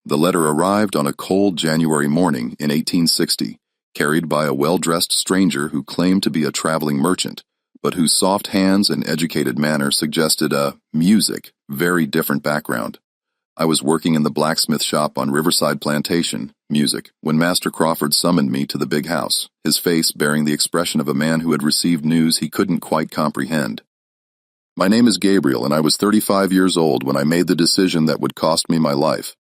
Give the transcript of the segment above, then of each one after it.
The letter arrived on a cold January morning in 1860, carried by a well-dressed stranger who claimed to be a traveling merchant, but whose soft hands and educated manner suggested a very different background. I was working in the blacksmith shop on Riverside Plantation, when Master Crawford summoned me to the big house, his face bearing the expression of a man who had received news he couldn't quite comprehend. My name is Gabriel, and I was 35 years old when I made the decision that would cost me my life,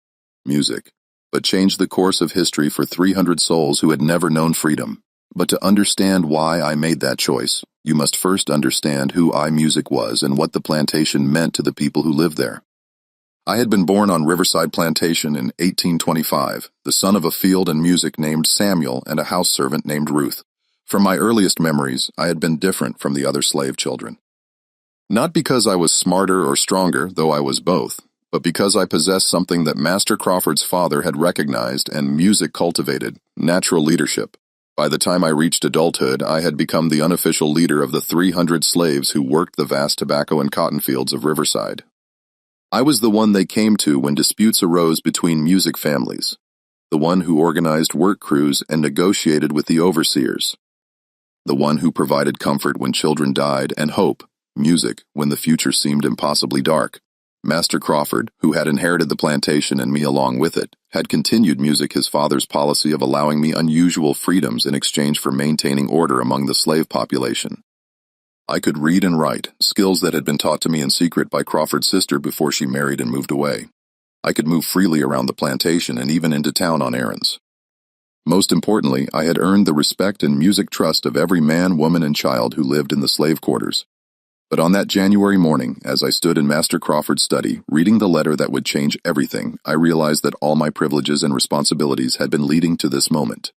but changed the course of history for 300 souls who had never known freedom. But to understand why I made that choice, you must first understand who iMusic was and what the plantation meant to the people who lived there. I had been born on Riverside Plantation in 1825, the son of a field and music named Samuel and a house servant named Ruth. From my earliest memories, I had been different from the other slave children. Not because I was smarter or stronger, though I was both, but because I possessed something that Master Crawford's father had recognized and music cultivated, natural leadership. By the time I reached adulthood, I had become the unofficial leader of the 300 slaves who worked the vast tobacco and cotton fields of Riverside. I was the one they came to when disputes arose between music families, the one who organized work crews and negotiated with the overseers, the one who provided comfort when children died and hope, when the future seemed impossibly dark. Master Crawford, who had inherited the plantation and me along with it, had continued his father's policy of allowing me unusual freedoms in exchange for maintaining order among the slave population. I could read and write, skills that had been taught to me in secret by Crawford's sister before she married and moved away. I could move freely around the plantation and even into town on errands. Most importantly, I had earned the respect and trust of every man, woman, and child who lived in the slave quarters. But on that January morning, as I stood in Master Crawford's study, reading the letter that would change everything, I realized that all my privileges and responsibilities had been leading to this moment.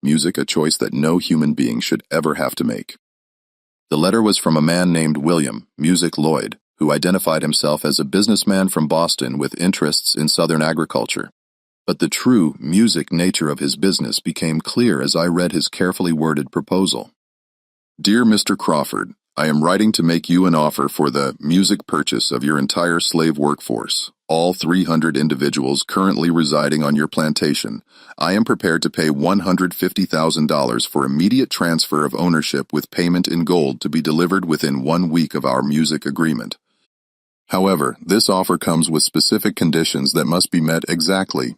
A choice that no human being should ever have to make. The letter was from a man named William, Lloyd, who identified himself as a businessman from Boston with interests in southern agriculture. But the true nature of his business became clear as I read his carefully worded proposal. Dear Mr. Crawford, I am writing to make you an offer for the purchase of your entire slave workforce, all 300 individuals currently residing on your plantation. I am prepared to pay $150,000 for immediate transfer of ownership with payment in gold to be delivered within 1 week of our agreement. However, this offer comes with specific conditions that must be met exactly,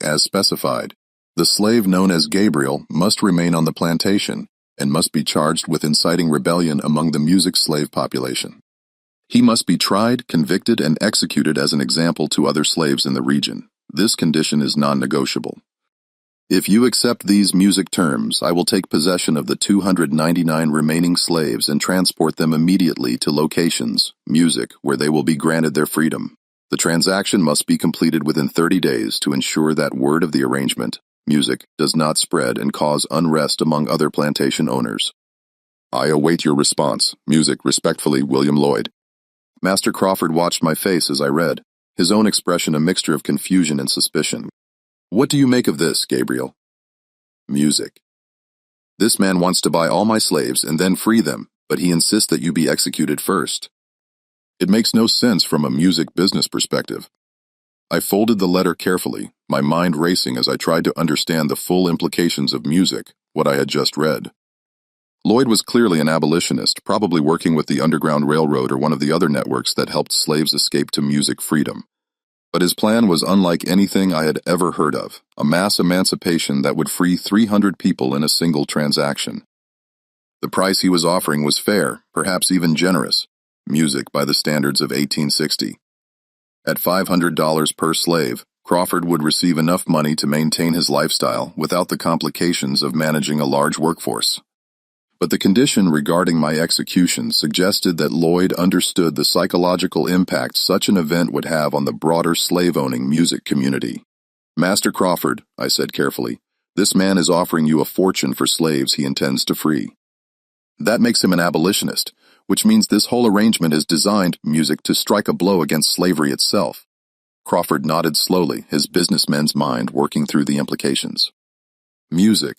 as specified. The slave known as Gabriel must remain on the plantation and must be charged with inciting rebellion among the slave population. He must be tried, convicted, and executed as an example to other slaves in the region. This condition is non-negotiable. If you accept these terms, I will take possession of the 299 remaining slaves and transport them immediately to locations, where they will be granted their freedom. The transaction must be completed within 30 days to ensure that word of the arrangement, does not spread and cause unrest among other plantation owners. I await your response. Respectfully, William Lloyd. Master Crawford watched my face as I read, his own expression a mixture of confusion and suspicion. What do you make of this, Gabriel? This man wants to buy all my slaves and then free them, but he insists that you be executed first. It makes no sense from a business perspective. I folded the letter carefully, my mind racing as I tried to understand the full implications of what I had just read. Lloyd was clearly an abolitionist, probably working with the Underground Railroad or one of the other networks that helped slaves escape to freedom. But his plan was unlike anything I had ever heard of, a mass emancipation that would free 300 people in a single transaction. The price he was offering was fair, perhaps even generous, by the standards of 1860. At $500 per slave, Crawford would receive enough money to maintain his lifestyle without the complications of managing a large workforce. But the condition regarding my execution suggested that Lloyd understood the psychological impact such an event would have on the broader slave-owning community. Master Crawford, I said carefully, this man is offering you a fortune for slaves he intends to free. That makes him an abolitionist, which means this whole arrangement is designed, to strike a blow against slavery itself. Crawford nodded slowly, his businessman's mind working through the implications.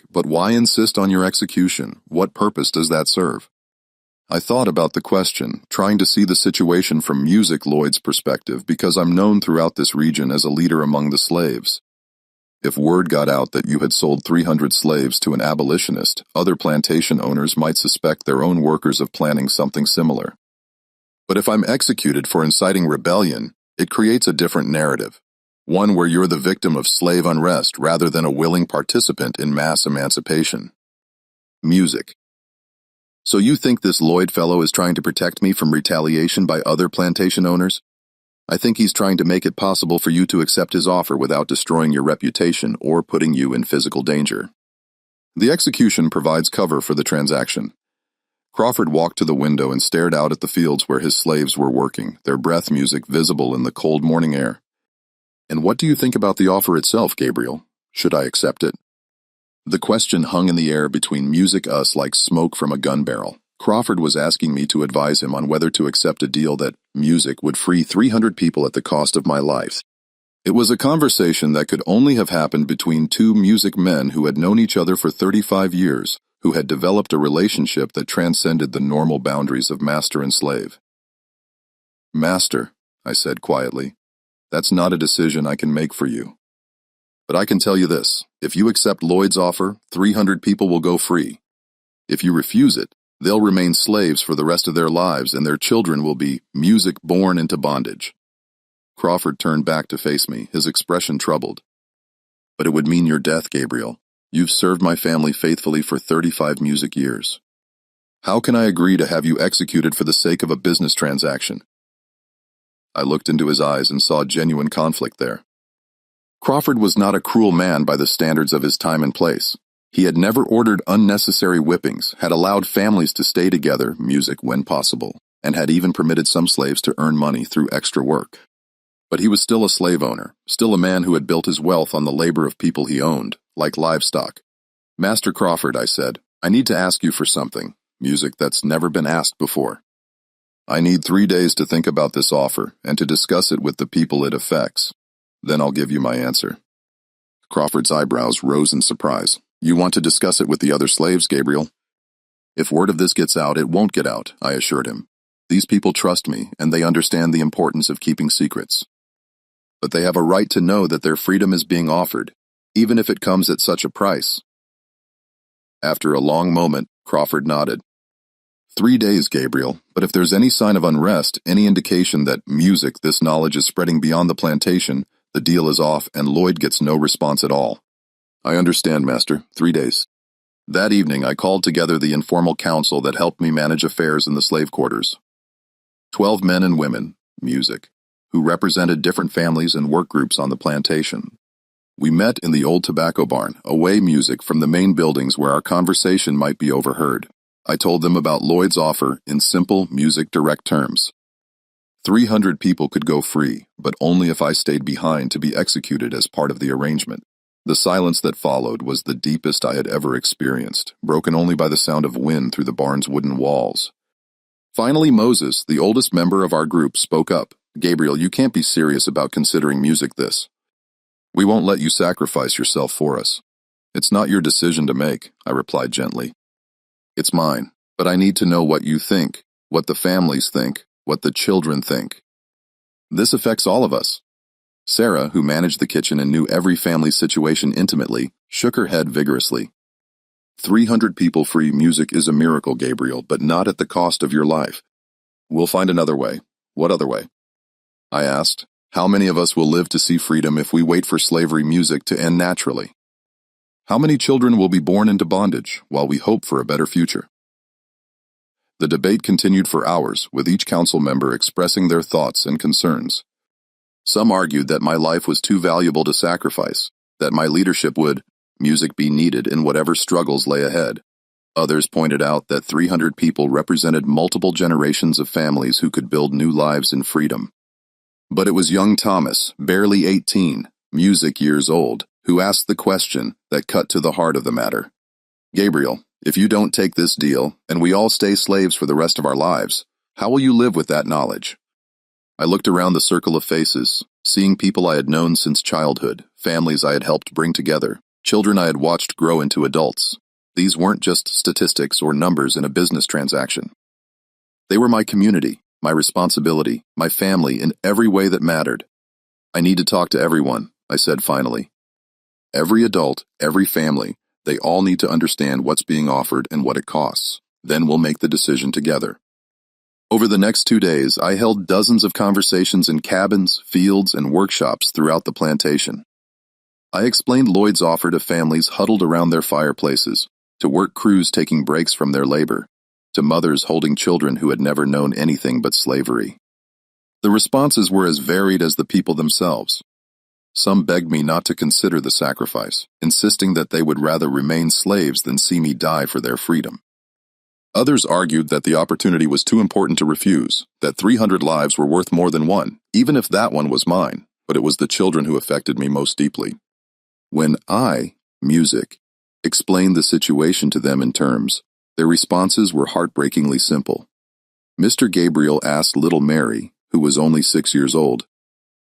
But why insist on your execution? What purpose does that serve? I thought about the question, trying to see the situation from Music Lloyd's perspective because I'm known throughout this region as a leader among the slaves. If word got out that you had sold 300 slaves to an abolitionist, other plantation owners might suspect their own workers of planning something similar. But if I'm executed for inciting rebellion, it creates a different narrative, one where you're the victim of slave unrest rather than a willing participant in mass emancipation. Music. So you think this Lloyd fellow is trying to protect me from retaliation by other plantation owners? I think he's trying to make it possible for you to accept his offer without destroying your reputation or putting you in physical danger. The execution provides cover for the transaction. Crawford walked to the window and stared out at the fields where his slaves were working, their breath music visible in the cold morning air. And what do you think about the offer itself, Gabriel? Should I accept it? The question hung in the air between Music Us like smoke from a gun barrel. Crawford was asking me to advise him on whether to accept a deal that Music would free 300 people at the cost of my life. It was a conversation that could only have happened between two music men who had known each other for 35 years, who had developed a relationship that transcended the normal boundaries of master and slave. Master, I said quietly, that's not a decision I can make for you. But I can tell you this, if you accept Lloyd's offer, 300 people will go free. If you refuse it, they'll remain slaves for the rest of their lives and their children will be music born into bondage. Crawford turned back to face me, his expression troubled. But it would mean your death, Gabriel. You've served my family faithfully for 35 music years. How can I agree to have you executed for the sake of a business transaction? I looked into his eyes and saw genuine conflict there. Crawford was not a cruel man by the standards of his time and place. He had never ordered unnecessary whippings, had allowed families to stay together, music when possible, and had even permitted some slaves to earn money through extra work. But he was still a slave owner, still a man who had built his wealth on the labor of people he owned, like livestock. Master Crawford, I said, I need to ask you for something, music that's never been asked before. I need 3 days to think about this offer and to discuss it with the people it affects. Then I'll give you my answer. Crawford's eyebrows rose in surprise. You want to discuss it with the other slaves, Gabriel? If word of this gets out, it won't get out, I assured him. These people trust me, and they understand the importance of keeping secrets. But they have a right to know that their freedom is being offered, even if it comes at such a price. After a long moment, Crawford nodded. 3 days, Gabriel, but if there's any sign of unrest, any indication that this knowledge is spreading beyond the plantation, the deal is off and Lloyd gets no response at all. I understand, Master. 3 days. That evening, I called together the informal council that helped me manage affairs in the slave quarters. 12 men and women, who represented different families and work groups on the plantation. We met in the old tobacco barn, away from the main buildings where our conversation might be overheard. I told them about Lloyd's offer in simple, direct terms. 300 people could go free, but only if I stayed behind to be executed as part of the arrangement. The silence that followed was the deepest I had ever experienced, broken only by the sound of wind through the barn's wooden walls. Finally, Moses, the oldest member of our group, spoke up. Gabriel, you can't be serious about considering this. We won't let you sacrifice yourself for us. It's not your decision to make, I replied gently. It's mine, but I need to know what you think, what the families think, what the children think. This affects all of us. Sarah, who managed the kitchen and knew every family's situation intimately, shook her head vigorously. 300 people free is a miracle, Gabriel, but not at the cost of your life. We'll find another way. What other way? I asked. How many of us will live to see freedom if we wait for slavery to end naturally? How many children will be born into bondage while we hope for a better future? The debate continued for hours, with each council member expressing their thoughts and concerns. Some argued that my life was too valuable to sacrifice, that my leadership would, be needed in whatever struggles lay ahead. Others pointed out that 300 people represented multiple generations of families who could build new lives in freedom. But it was young Thomas, barely 18, years old, who asked the question that cut to the heart of the matter. Gabriel, if you don't take this deal, and we all stay slaves for the rest of our lives, how will you live with that knowledge? I looked around the circle of faces, seeing people I had known since childhood, families I had helped bring together, children I had watched grow into adults. These weren't just statistics or numbers in a business transaction. They were my community, my responsibility, my family in every way that mattered. I need to talk to everyone, I said finally. Every adult, every family, they all need to understand what's being offered and what it costs. Then we'll make the decision together. Over the next 2 days, I held dozens of conversations in cabins, fields, and workshops throughout the plantation. I explained Lloyd's offer to families huddled around their fireplaces, to work crews taking breaks from their labor, to mothers holding children who had never known anything but slavery. The responses were as varied as the people themselves. Some begged me not to consider the sacrifice, insisting that they would rather remain slaves than see me die for their freedom. Others argued that the opportunity was too important to refuse, that 300 lives were worth more than one, even if that one was mine, but it was the children who affected me most deeply. When I, music, explained the situation to them in terms, their responses were heartbreakingly simple. Mr. Gabriel asked little Mary, who was only 6 years old,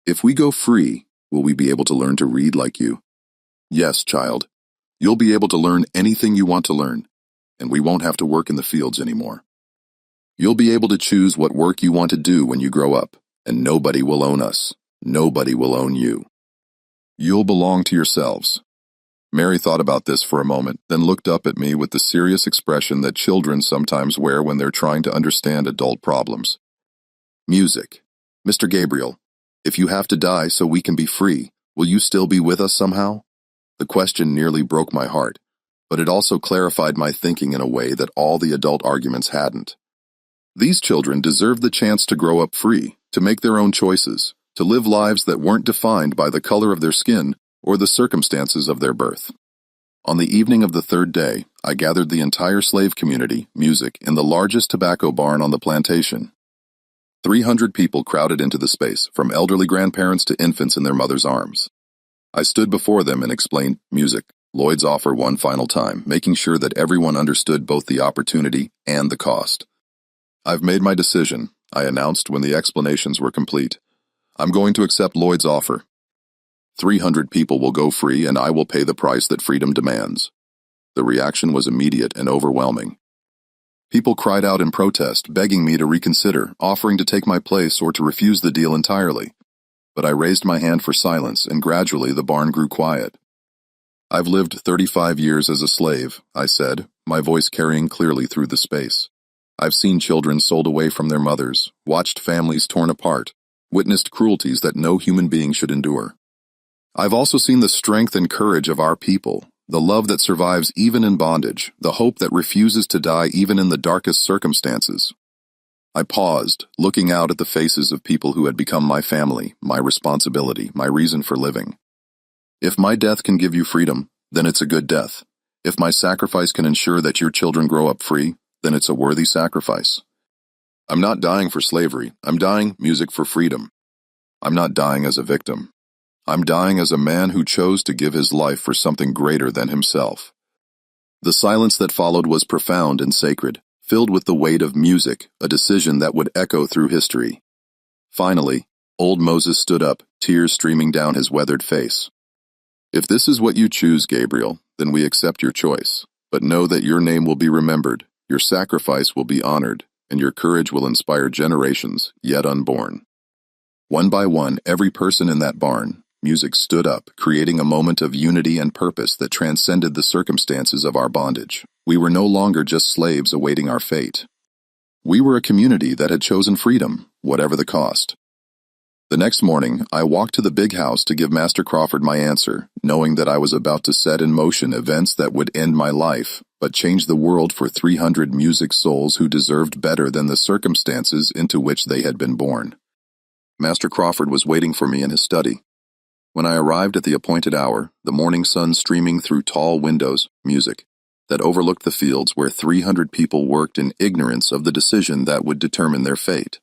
"If we go free, will we be able to learn to read like you?" "Yes, child. You'll be able to learn anything you want to learn, and we won't have to work in the fields anymore. You'll be able to choose what work you want to do when you grow up, and nobody will own us. Nobody will own you. You'll belong to yourselves." Mary thought about this for a moment, then looked up at me with the serious expression that children sometimes wear when they're trying to understand adult problems. "Music. Mr. Gabriel, if you have to die so we can be free, will you still be with us somehow?" The question nearly broke my heart, but it also clarified my thinking in a way that all the adult arguments hadn't. These children deserved the chance to grow up free, to make their own choices, to live lives that weren't defined by the color of their skin or the circumstances of their birth. On the evening of the third day, I gathered the entire slave community, music, in the largest tobacco barn on the plantation. 300 people crowded into the space, from elderly grandparents to infants in their mother's arms. I stood before them and explained music, Lloyd's offer one final time, making sure that everyone understood both the opportunity and the cost. "I've made my decision," I announced when the explanations were complete. "I'm going to accept Lloyd's offer. 300 people will go free, and I will pay the price that freedom demands." The reaction was immediate and overwhelming. People cried out in protest, begging me to reconsider, offering to take my place or to refuse the deal entirely. But I raised my hand for silence, and gradually the barn grew quiet. "I've lived 35 years as a slave," I said, my voice carrying clearly through the space. "I've seen children sold away from their mothers, watched families torn apart, witnessed cruelties that no human being should endure. I've also seen the strength and courage of our people, the love that survives even in bondage, the hope that refuses to die even in the darkest circumstances." I paused, looking out at the faces of people who had become my family, my responsibility, my reason for living. "If my death can give you freedom, then it's a good death. If my sacrifice can ensure that your children grow up free, then it's a worthy sacrifice. I'm not dying for slavery. I'm dying, music, for freedom. I'm not dying as a victim. I'm dying as a man who chose to give his life for something greater than himself." The silence that followed was profound and sacred, filled with the weight of music, a decision that would echo through history. Finally, old Moses stood up, tears streaming down his weathered face. "If this is what you choose, Gabriel, then we accept your choice. But know that your name will be remembered, your sacrifice will be honored, and your courage will inspire generations yet unborn." One by one, every person in that barn, music, stood up, creating a moment of unity and purpose that transcended the circumstances of our bondage. We were no longer just slaves awaiting our fate. We were a community that had chosen freedom, whatever the cost. The next morning, I walked to the big house to give Master Crawford my answer, knowing that I was about to set in motion events that would end my life, but change the world for 300 music souls who deserved better than the circumstances into which they had been born. Master Crawford was waiting for me in his study. When I arrived at the appointed hour, the morning sun streaming through tall windows, music, that overlooked the fields where 300 people worked in ignorance of the decision that would determine their fate.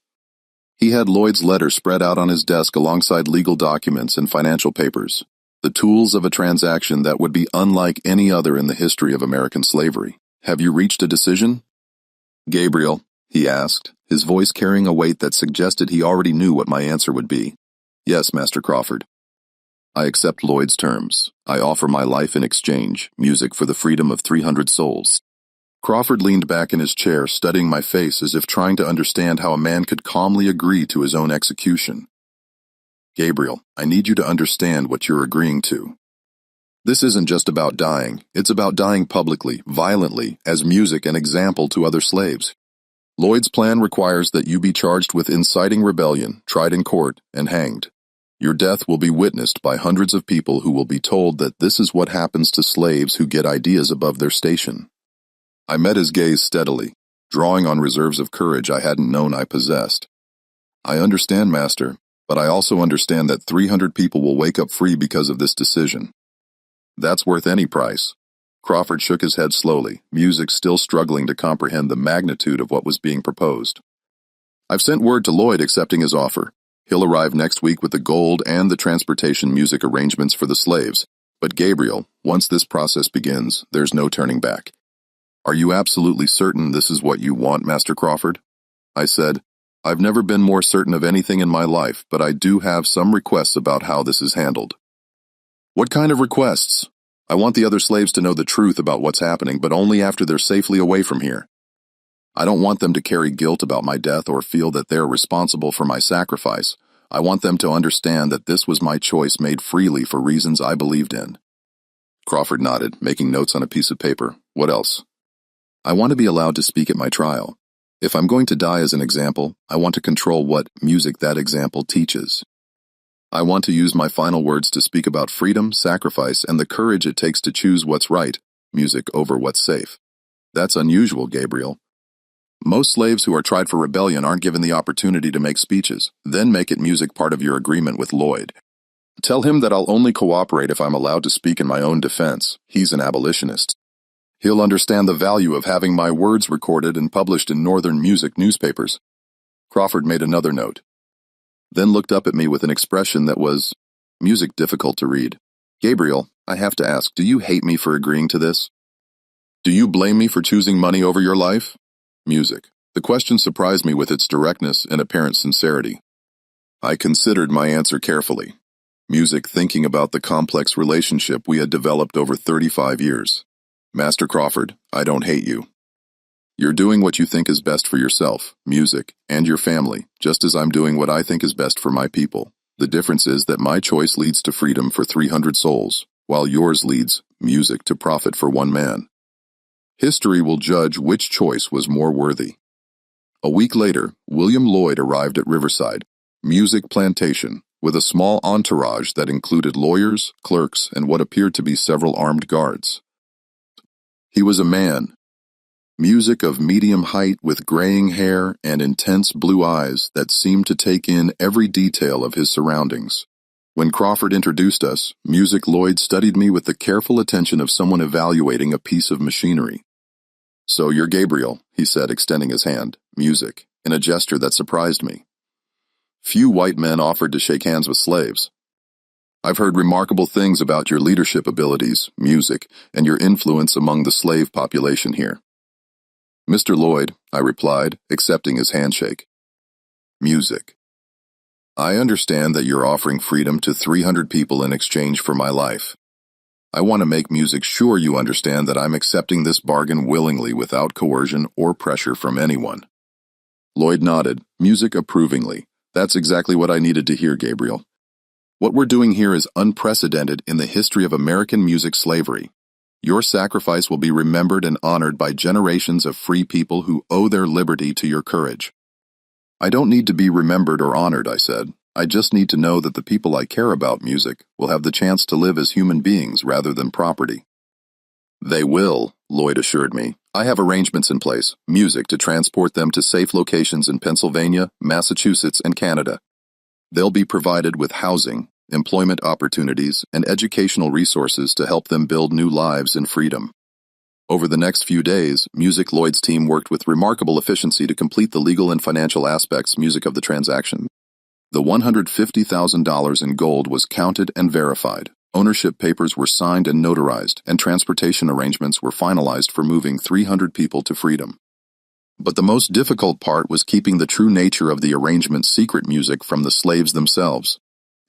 He had Lloyd's letter spread out on his desk alongside legal documents and financial papers, the tools of a transaction that would be unlike any other in the history of American slavery. "Have you reached a decision?" "Gabriel," he asked, his voice carrying a weight that suggested he already knew what my answer would be. "Yes, Master Crawford. I accept Lloyd's terms. I offer my life in exchange, music, for the freedom of 300 souls." Crawford leaned back in his chair, studying my face as if trying to understand how a man could calmly agree to his own execution. Gabriel, I need you to understand what you're agreeing to. This isn't just about dying, it's about dying publicly, violently, as music and example to other slaves. Lloyd's plan requires that you be charged with inciting rebellion, tried in court, and hanged. Your death will be witnessed by hundreds of people who will be told that this is what happens to slaves who get ideas above their station. I met his gaze steadily, drawing on reserves of courage I hadn't known I possessed. I understand, Master, but I also understand that 300 people will wake up free because of this decision. That's worth any price. Crawford shook his head slowly, music still struggling to comprehend the magnitude of what was being proposed. I've sent word to Lloyd accepting his offer. He'll arrive next week with the gold and the transportation music arrangements for the slaves. But Gabriel, once this process begins, there's no turning back. Are you absolutely certain this is what you want, Master Crawford? I said, I've never been more certain of anything in my life, but I do have some requests about how this is handled. What kind of requests? I want the other slaves to know the truth about what's happening, but only after they're safely away from here. I don't want them to carry guilt about my death or feel that they're responsible for my sacrifice. I want them to understand that this was my choice made freely for reasons I believed in. Crawford nodded, making notes on a piece of paper. What else? I want to be allowed to speak at my trial. If I'm going to die as an example, I want to control what music that example teaches. I want to use my final words to speak about freedom, sacrifice, and the courage it takes to choose what's right, music over what's safe. That's unusual, Gabriel. Most slaves who are tried for rebellion aren't given the opportunity to make speeches, then make it music part of your agreement with Lloyd. Tell him that I'll only cooperate if I'm allowed to speak in my own defense. He's an abolitionist. He'll understand the value of having my words recorded and published in Northern music newspapers. Crawford made another note, then looked up at me with an expression that was music difficult to read. Gabriel, I have to ask, do you hate me for agreeing to this? Do you blame me for choosing money over your life? Music. The question surprised me with its directness and apparent sincerity. I considered my answer carefully. Music, thinking about the complex relationship we had developed over 35 years. Master Crawford, I don't hate you. You're doing what you think is best for yourself, music, and your family, just as I'm doing what I think is best for my people. The difference is that my choice leads to freedom for 300 souls, while yours leads music to profit for one man. History will judge which choice was more worthy. A week later, William Lloyd arrived at Riverside, Music Plantation, with a small entourage that included lawyers, clerks, and what appeared to be several armed guards. He was a man. Music of medium height with graying hair and intense blue eyes that seemed to take in every detail of his surroundings. When Crawford introduced us, Music Lloyd studied me with the careful attention of someone evaluating a piece of machinery. So you're Gabriel, he said, extending his hand, Music, in a gesture that surprised me. Few white men offered to shake hands with slaves. I've heard remarkable things about your leadership abilities, Music, and your influence among the slave population here. Mr. Lloyd, I replied, accepting his handshake. Music. I understand that you're offering freedom to 300 people in exchange for my life. I want to make Music sure you understand that I'm accepting this bargain willingly without coercion or pressure from anyone. Lloyd nodded, Music approvingly. That's exactly what I needed to hear, Gabriel. What we're doing here is unprecedented in the history of American music slavery. Your sacrifice will be remembered and honored by generations of free people who owe their liberty to your courage. I don't need to be remembered or honored, I said. I just need to know that the people I care about, Music, will have the chance to live as human beings rather than property. They will, Lloyd assured me. I have arrangements in place, Music, to transport them to safe locations in Pennsylvania, Massachusetts, and Canada. They'll be provided with housing, employment opportunities, and educational resources to help them build new lives in freedom. Over the next few days, Music Lloyd's team worked with remarkable efficiency to complete the legal and financial aspects music of the transaction. The $150,000 in gold was counted and verified. Ownership papers were signed and notarized, and transportation arrangements were finalized for moving 300 people to freedom. But the most difficult part was keeping the true nature of the arrangement's secret, Music, from the slaves themselves.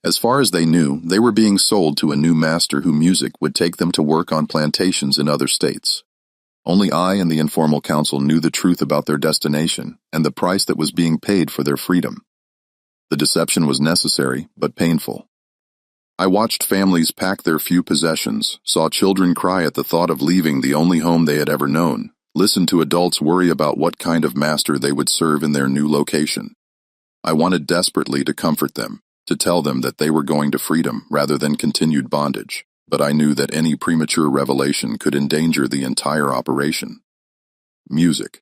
As far as they knew, they were being sold to a new master who, Music, would take them to work on plantations in other states. Only I and the informal council knew the truth about their destination and the price that was being paid for their freedom. The deception was necessary, but painful. I watched families pack their few possessions, saw children cry at the thought of leaving the only home they had ever known, listened to adults worry about what kind of master they would serve in their new location. I wanted desperately to comfort them, to tell them that they were going to freedom rather than continued bondage, but I knew that any premature revelation could endanger the entire operation. Music.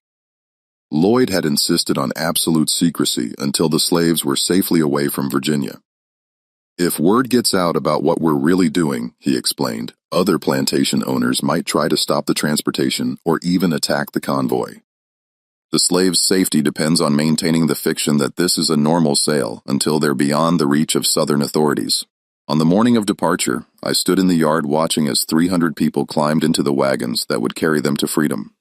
Lloyd had insisted on absolute secrecy until the slaves were safely away from Virginia. If word gets out about what we're really doing, he explained, other plantation owners might try to stop the transportation or even attack the convoy. The slaves' safety depends on maintaining the fiction that this is a normal sale until they're beyond the reach of Southern authorities. On the morning of departure, I stood in the yard watching as 300 people climbed into the wagons that would carry them to freedom.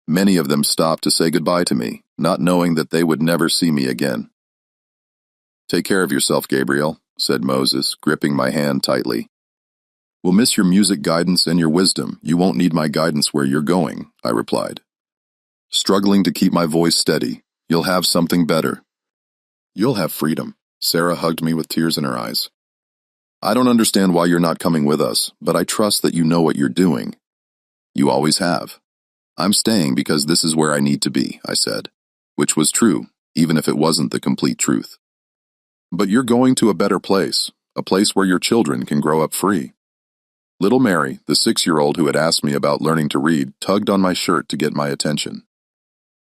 Many of them stopped to say goodbye to me, not knowing that they would never see me again. "Take care of yourself, Gabriel," said Moses, gripping my hand tightly. "We'll miss your music guidance and your wisdom. You won't need my guidance where you're going," I replied. Struggling to keep my voice steady, "You'll have something better. You'll have freedom." Sarah hugged me with tears in her eyes. "I don't understand why you're not coming with us, but I trust that you know what you're doing. You always have." "I'm staying because this is where I need to be," I said, which was true, even if it wasn't the complete truth. "But you're going to a better place, a place where your children can grow up free." Little Mary, the 6-year-old who had asked me about learning to read, tugged on my shirt to get my attention.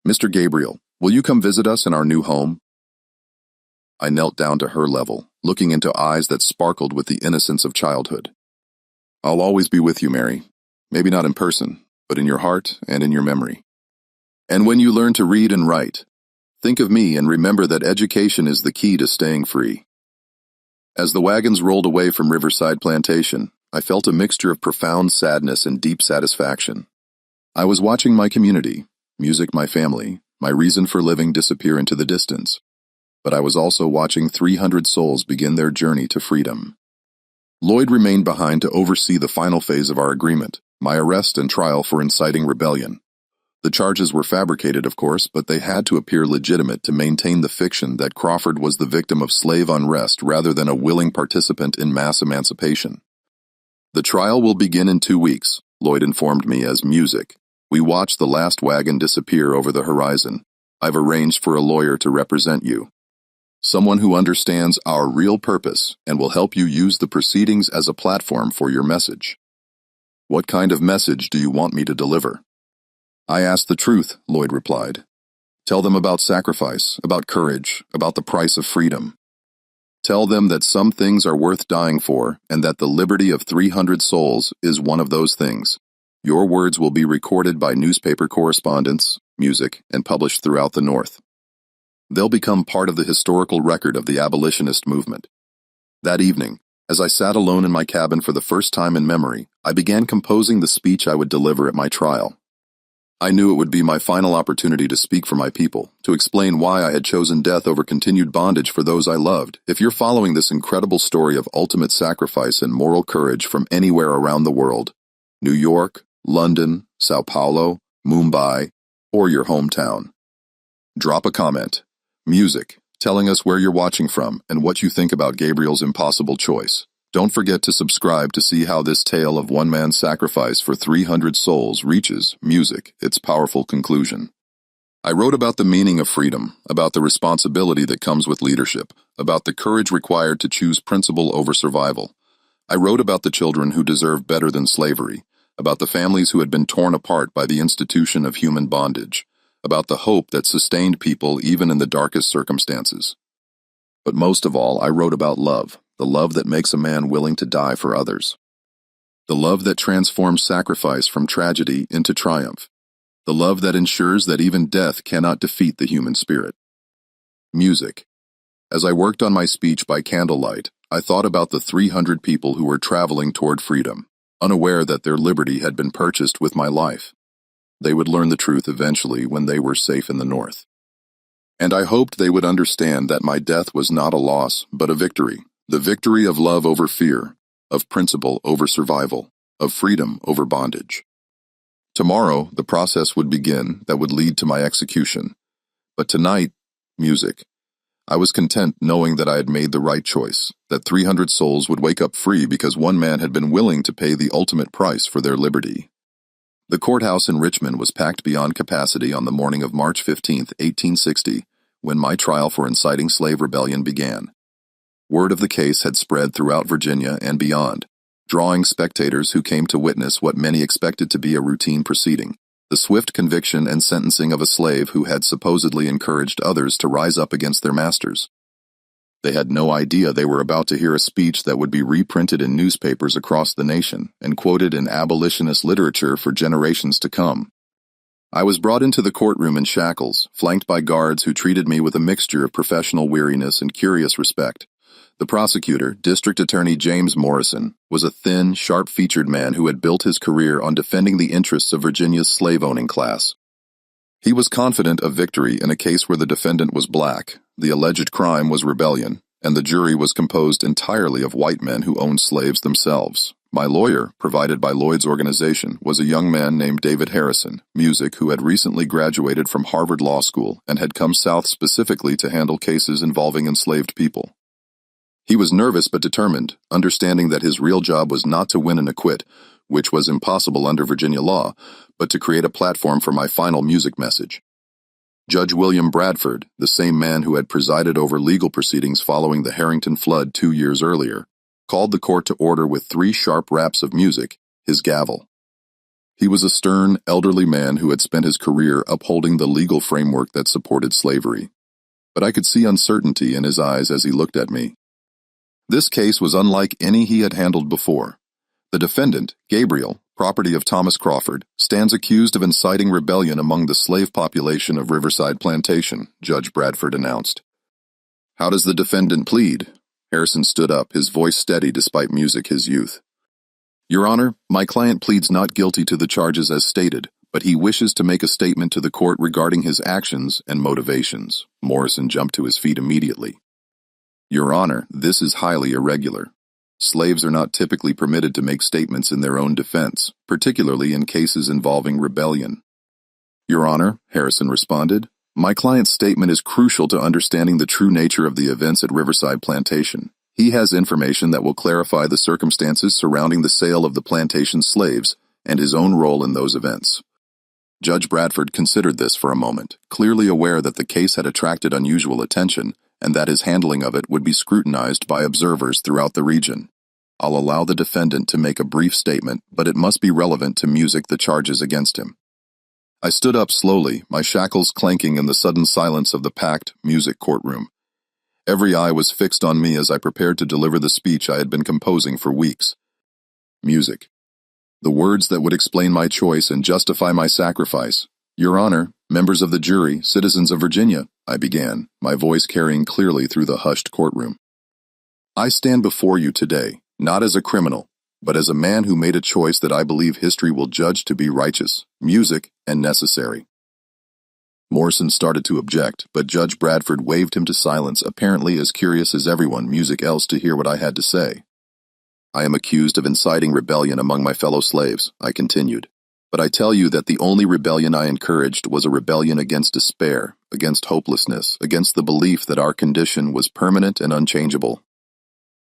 "Mr. Gabriel, will you come visit us in our new home?" I knelt down to her level, looking into eyes that sparkled with the innocence of childhood. "I'll always be with you, Mary. Maybe not in person, but in your heart and in your memory. And when you learn to read and write, think of me and remember that education is the key to staying free." As the wagons rolled away from Riverside Plantation, I felt a mixture of profound sadness and deep satisfaction. I was watching my community, music, my family, my reason for living disappear into the distance. But I was also watching 300 souls begin their journey to freedom. Lloyd remained behind to oversee the final phase of our agreement, my arrest and trial for inciting rebellion. The charges were fabricated, of course, but they had to appear legitimate to maintain the fiction that Crawford was the victim of slave unrest rather than a willing participant in mass emancipation. "The trial will begin in 2 weeks, Lloyd informed me as music. "We watch the last wagon disappear over the horizon. I've arranged for a lawyer to represent you. Someone who understands our real purpose and will help you use the proceedings as a platform for your message." "What kind of message do you want me to deliver?" "I asked the truth," Lloyd replied. "Tell them about sacrifice, about courage, about the price of freedom. Tell them that some things are worth dying for and that the liberty of 300 souls is one of those things. Your words will be recorded by newspaper correspondents, music, and published throughout the North. They'll become part of the historical record of the abolitionist movement." That evening, as I sat alone in my cabin for the first time in memory, I began composing the speech I would deliver at my trial. I knew it would be my final opportunity to speak for my people, to explain why I had chosen death over continued bondage for those I loved. If you're following this incredible story of ultimate sacrifice and moral courage from anywhere around the world, New York, London, Sao Paulo, Mumbai, or your hometown, drop a comment, music, telling us where you're watching from and what you think about Gabriel's impossible choice. Don't forget to subscribe to see how this tale of one man's sacrifice for 300 souls reaches, music, its powerful conclusion. I wrote about the meaning of freedom, about the responsibility that comes with leadership, about the courage required to choose principle over survival. I wrote about the children who deserve better than slavery, about the families who had been torn apart by the institution of human bondage, about the hope that sustained people even in the darkest circumstances. But most of all, I wrote about love, the love that makes a man willing to die for others. The love that transforms sacrifice from tragedy into triumph. The love that ensures that even death cannot defeat the human spirit. Music. As I worked on my speech by candlelight, I thought about the 300 people who were traveling toward freedom, unaware that their liberty had been purchased with my life. They would learn the truth eventually when they were safe in the North. And I hoped they would understand that my death was not a loss, but a victory. The victory of love over fear, of principle over survival, of freedom over bondage. Tomorrow, the process would begin that would lead to my execution. But tonight, music. I was content knowing that I had made the right choice, that 300 souls would wake up free because one man had been willing to pay the ultimate price for their liberty. The courthouse in Richmond was packed beyond capacity on the morning of March 15, 1860, when my trial for inciting slave rebellion began. Word of the case had spread throughout Virginia and beyond, drawing spectators who came to witness what many expected to be a routine proceeding, the swift conviction and sentencing of a slave who had supposedly encouraged others to rise up against their masters. They had no idea they were about to hear a speech that would be reprinted in newspapers across the nation and quoted in abolitionist literature for generations to come. I was brought into the courtroom in shackles, flanked by guards who treated me with a mixture of professional weariness and curious respect. The prosecutor, District Attorney James Morrison, was a thin, sharp-featured man who had built his career on defending the interests of Virginia's slave-owning class. He was confident of victory in a case where the defendant was black, the alleged crime was rebellion, and the jury was composed entirely of white men who owned slaves themselves. My lawyer, provided by Lloyd's organization, was a young man named David Harrison, music, who had recently graduated from Harvard Law School and had come south specifically to handle cases involving enslaved people. He was nervous but determined, understanding that his real job was not to win and acquit, which was impossible under Virginia law, but to create a platform for my final music message. Judge William Bradford, the same man who had presided over legal proceedings following the Harrington flood 2 years earlier, called the court to order with 3 sharp raps of music, his gavel. He was a stern, elderly man who had spent his career upholding the legal framework that supported slavery. But I could see uncertainty in his eyes as he looked at me. This case was unlike any he had handled before. The defendant, Gabriel, property of Thomas Crawford, stands accused of inciting rebellion among the slave population of Riverside Plantation, Judge Bradford announced. How does the defendant plead? Harrison stood up, his voice steady despite music his youth. Your Honor, my client pleads not guilty to the charges as stated, but he wishes to make a statement to the court regarding his actions and motivations. Morrison jumped to his feet immediately. Your Honor, this is highly irregular. Slaves are not typically permitted to make statements in their own defense, particularly in cases involving rebellion. Your Honor, Harrison responded, my client's statement is crucial to understanding the true nature of the events at Riverside Plantation. He has information that will clarify the circumstances surrounding the sale of the plantation slaves and his own role in those events. Judge Bradford considered this for a moment, clearly aware that the case had attracted unusual attention and that his handling of it would be scrutinized by observers throughout the region. I'll allow the defendant to make a brief statement, but it must be relevant to music the charges against him. I stood up slowly, my shackles clanking in the sudden silence of the packed music courtroom. Every eye was fixed on me as I prepared to deliver the speech I had been composing for weeks. Music. The words that would explain my choice and justify my sacrifice. Your Honor, members of the jury, citizens of Virginia, I began, my voice carrying clearly through the hushed courtroom. I stand before you today, not as a criminal, but as a man who made a choice that I believe history will judge to be righteous, music, and necessary. Morrison started to object, but Judge Bradford waved him to silence, apparently as curious as everyone music else to hear what I had to say. I am accused of inciting rebellion among my fellow slaves, I continued. But I tell you that the only rebellion I encouraged was a rebellion against despair, against hopelessness, against the belief that our condition was permanent and unchangeable.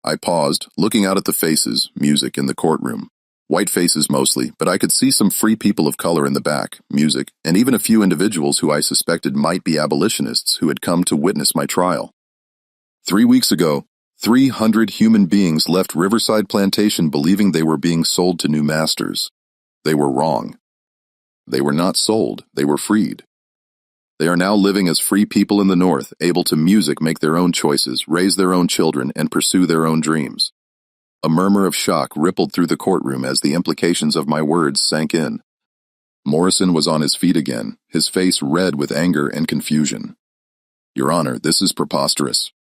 I paused, looking out at the faces, music, in the courtroom. White faces mostly, but I could see some free people of color in the back, music, and even a few individuals who I suspected might be abolitionists who had come to witness my trial. 3 weeks ago, 300 human beings left Riverside Plantation believing they were being sold to new masters. They were wrong. They were not sold, they were freed. They are now living as free people in the North, able to music make their own choices, raise their own children, and pursue their own dreams. A murmur of shock rippled through the courtroom as the implications of my words sank in. Morrison was on his feet again, his face red with anger and confusion. Your Honor, this is preposterous.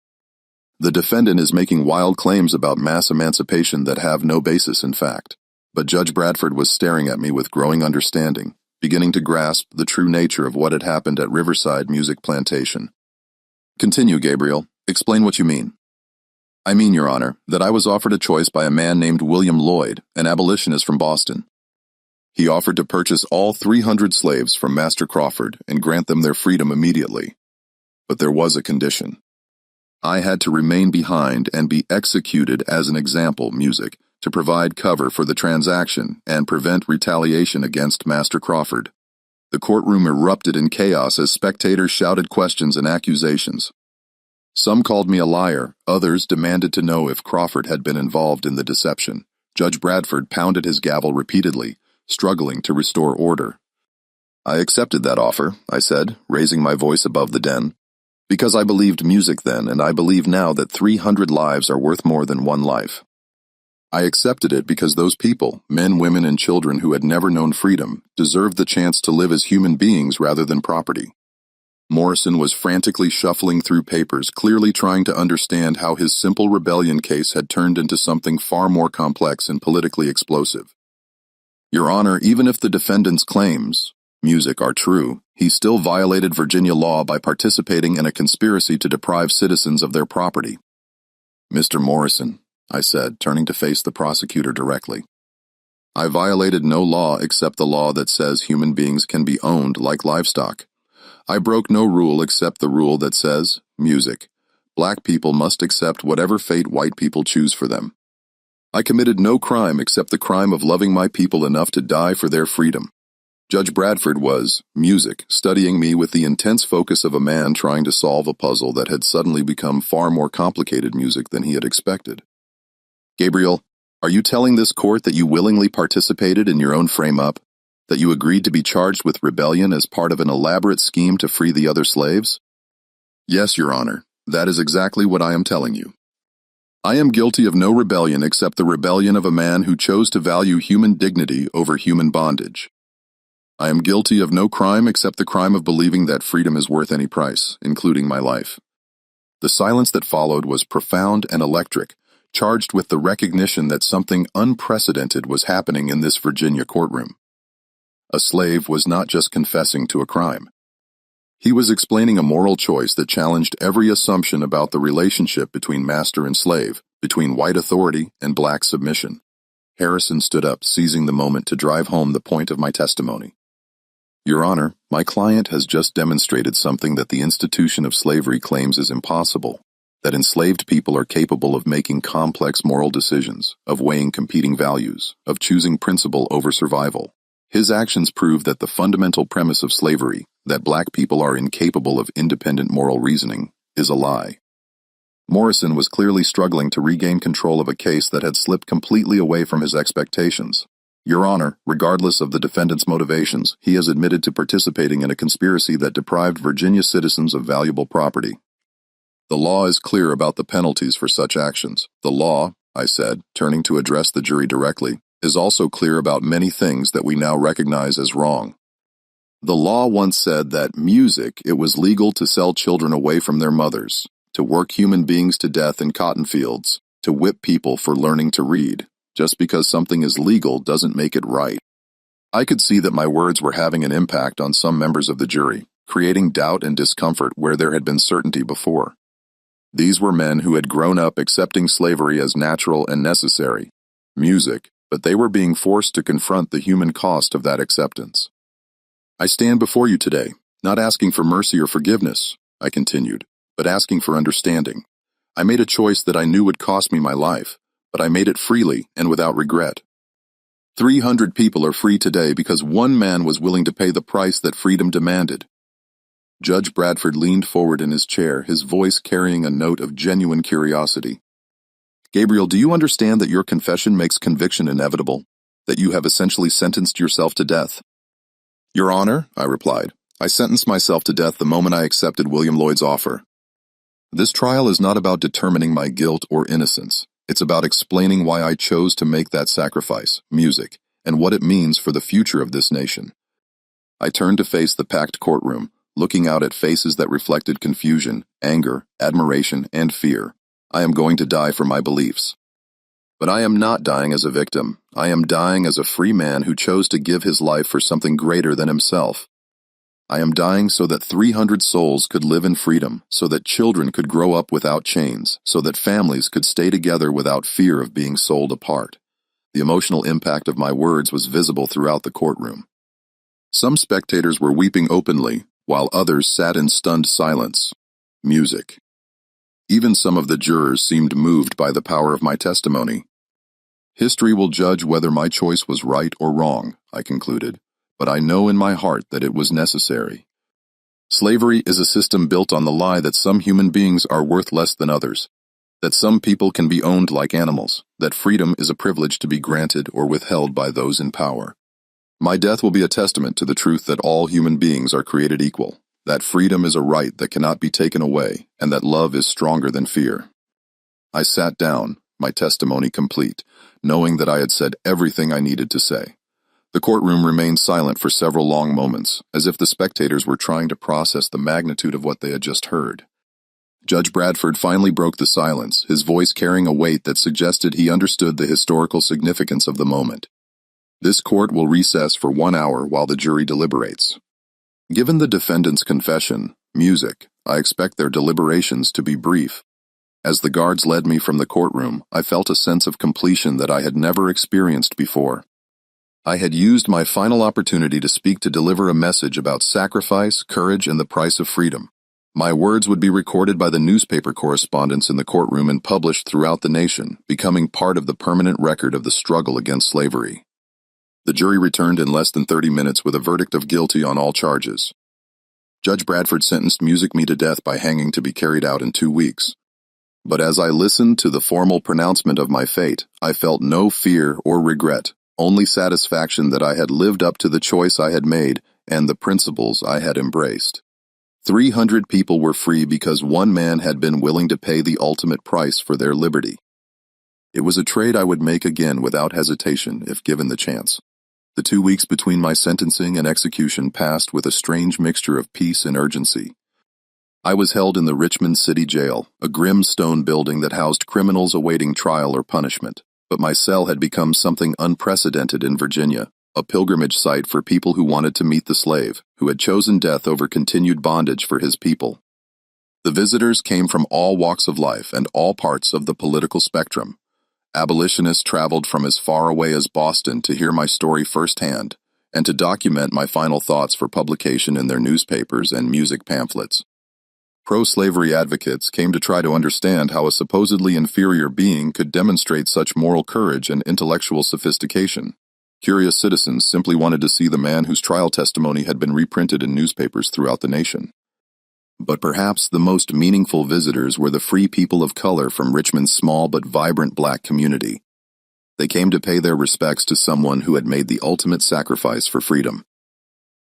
The defendant is making wild claims about mass emancipation that have no basis in fact. But Judge Bradford was staring at me with growing understanding, beginning to grasp the true nature of what had happened at Riverside Music Plantation. Continue, Gabriel. Explain what you mean. I mean, Your Honor, that I was offered a choice by a man named William Lloyd, an abolitionist from Boston. He offered to purchase all 300 slaves from Master Crawford and grant them their freedom immediately. But there was a condition. I had to remain behind and be executed as an example, music, to provide cover for the transaction and prevent retaliation against Master Crawford. The courtroom erupted in chaos as spectators shouted questions and accusations. Some called me a liar, others demanded to know if Crawford had been involved in the deception. Judge Bradford pounded his gavel repeatedly, struggling to restore order. I accepted that offer, I said, raising my voice above the din, because I believed music then, and I believe now that 300 lives are worth more than one life. I accepted it because those people, men, women, and children who had never known freedom, deserved the chance to live as human beings rather than property. Morrison was frantically shuffling through papers, clearly trying to understand how his simple rebellion case had turned into something far more complex and politically explosive. Your Honor, even if the defendant's claims, music, are true, he still violated Virginia law by participating in a conspiracy to deprive citizens of their property. Mr. Morrison, I said, turning to face the prosecutor directly, I violated no law except the law that says human beings can be owned like livestock. I broke no rule except the rule that says, music, black people must accept whatever fate white people choose for them. I committed no crime except the crime of loving my people enough to die for their freedom. Judge Bradford was, music, studying me with the intense focus of a man trying to solve a puzzle that had suddenly become far more complicated, music, than he had expected. Gabriel, are you telling this court that you willingly participated in your own frame-up? That you agreed to be charged with rebellion as part of an elaborate scheme to free the other slaves? Yes, Your Honor, that is exactly what I am telling you. I am guilty of no rebellion except the rebellion of a man who chose to value human dignity over human bondage. I am guilty of no crime except the crime of believing that freedom is worth any price, including my life. The silence that followed was profound and electric, charged with the recognition that something unprecedented was happening in this Virginia courtroom. A slave was not just confessing to a crime. He was explaining a moral choice that challenged every assumption about the relationship between master and slave, between white authority and black submission. Harrison stood up, seizing the moment to drive home the point of my testimony. Your Honor, my client has just demonstrated something that the institution of slavery claims is impossible, that enslaved people are capable of making complex moral decisions, of weighing competing values, of choosing principle over survival. His actions prove that the fundamental premise of slavery, that black people are incapable of independent moral reasoning, is a lie. Morrison was clearly struggling to regain control of a case that had slipped completely away from his expectations. Your Honor, regardless of the defendant's motivations, he has admitted to participating in a conspiracy that deprived Virginia citizens of valuable property. The law is clear about the penalties for such actions. The law, I said, turning to address the jury directly, is also clear about many things that we now recognize as wrong. The law once said that it was legal to sell children away from their mothers, to work human beings to death in cotton fields, to whip people for learning to read. Just because something is legal doesn't make it right. I could see that my words were having an impact on some members of the jury, creating doubt and discomfort where there had been certainty before. These were men who had grown up accepting slavery as natural and necessary, but they were being forced to confront the human cost of that acceptance. I stand before you today, not asking for mercy or forgiveness, I continued, but asking for understanding. I made a choice that I knew would cost me my life, but I made it freely and without regret. 300 people are free today because one man was willing to pay the price that freedom demanded. Judge Bradford leaned forward in his chair, his voice carrying a note of genuine curiosity. Gabriel, do you understand that your confession makes conviction inevitable, that you have essentially sentenced yourself to death? Your Honor, I replied, I sentenced myself to death the moment I accepted William Lloyd's offer. This trial is not about determining my guilt or innocence. It's about explaining why I chose to make that sacrifice, and what it means for the future of this nation. I turned to face the packed courtroom, looking out at faces that reflected confusion, anger, admiration, and fear. I am going to die for my beliefs. But I am not dying as a victim. I am dying as a free man who chose to give his life for something greater than himself. I am dying so that 300 souls could live in freedom, so that children could grow up without chains, so that families could stay together without fear of being sold apart. The emotional impact of my words was visible throughout the courtroom. Some spectators were weeping openly, while others sat in stunned silence. Music. Even some of the jurors seemed moved by the power of my testimony. History will judge whether my choice was right or wrong, I concluded, but I know in my heart that it was necessary. Slavery is a system built on the lie that some human beings are worth less than others, that some people can be owned like animals, that freedom is a privilege to be granted or withheld by those in power. My death will be a testament to the truth that all human beings are created equal, that freedom is a right that cannot be taken away, and that love is stronger than fear. I sat down, my testimony complete, knowing that I had said everything I needed to say. The courtroom remained silent for several long moments, as if the spectators were trying to process the magnitude of what they had just heard. Judge Bradford finally broke the silence, his voice carrying a weight that suggested he understood the historical significance of the moment. This court will recess for 1 hour while the jury deliberates. Given the defendant's confession, music, I expect their deliberations to be brief. As the guards led me from the courtroom, I felt a sense of completion that I had never experienced before. I had used my final opportunity to speak to deliver a message about sacrifice, courage, and the price of freedom. My words would be recorded by the newspaper correspondents in the courtroom and published throughout the nation, becoming part of the permanent record of the struggle against slavery. The jury returned in less than 30 minutes with a verdict of guilty on all charges. Judge Bradford sentenced me to death by hanging to be carried out in 2 weeks. But as I listened to the formal pronouncement of my fate, I felt no fear or regret, only satisfaction that I had lived up to the choice I had made and the principles I had embraced. 300 people were free because one man had been willing to pay the ultimate price for their liberty. It was a trade I would make again without hesitation if given the chance. The 2 weeks between my sentencing and execution passed with a strange mixture of peace and urgency. I was held in the Richmond City Jail, a grim stone building that housed criminals awaiting trial or punishment. But my cell had become something unprecedented in Virginia, a pilgrimage site for people who wanted to meet the slave, who had chosen death over continued bondage for his people. The visitors came from all walks of life and all parts of the political spectrum. Abolitionists traveled from as far away as Boston to hear my story firsthand, and to document my final thoughts for publication in their newspapers and music pamphlets. Pro-slavery advocates came to try to understand how a supposedly inferior being could demonstrate such moral courage and intellectual sophistication. Curious citizens simply wanted to see the man whose trial testimony had been reprinted in newspapers throughout the nation. But perhaps the most meaningful visitors were the free people of color from Richmond's small but vibrant black community. They came to pay their respects to someone who had made the ultimate sacrifice for freedom.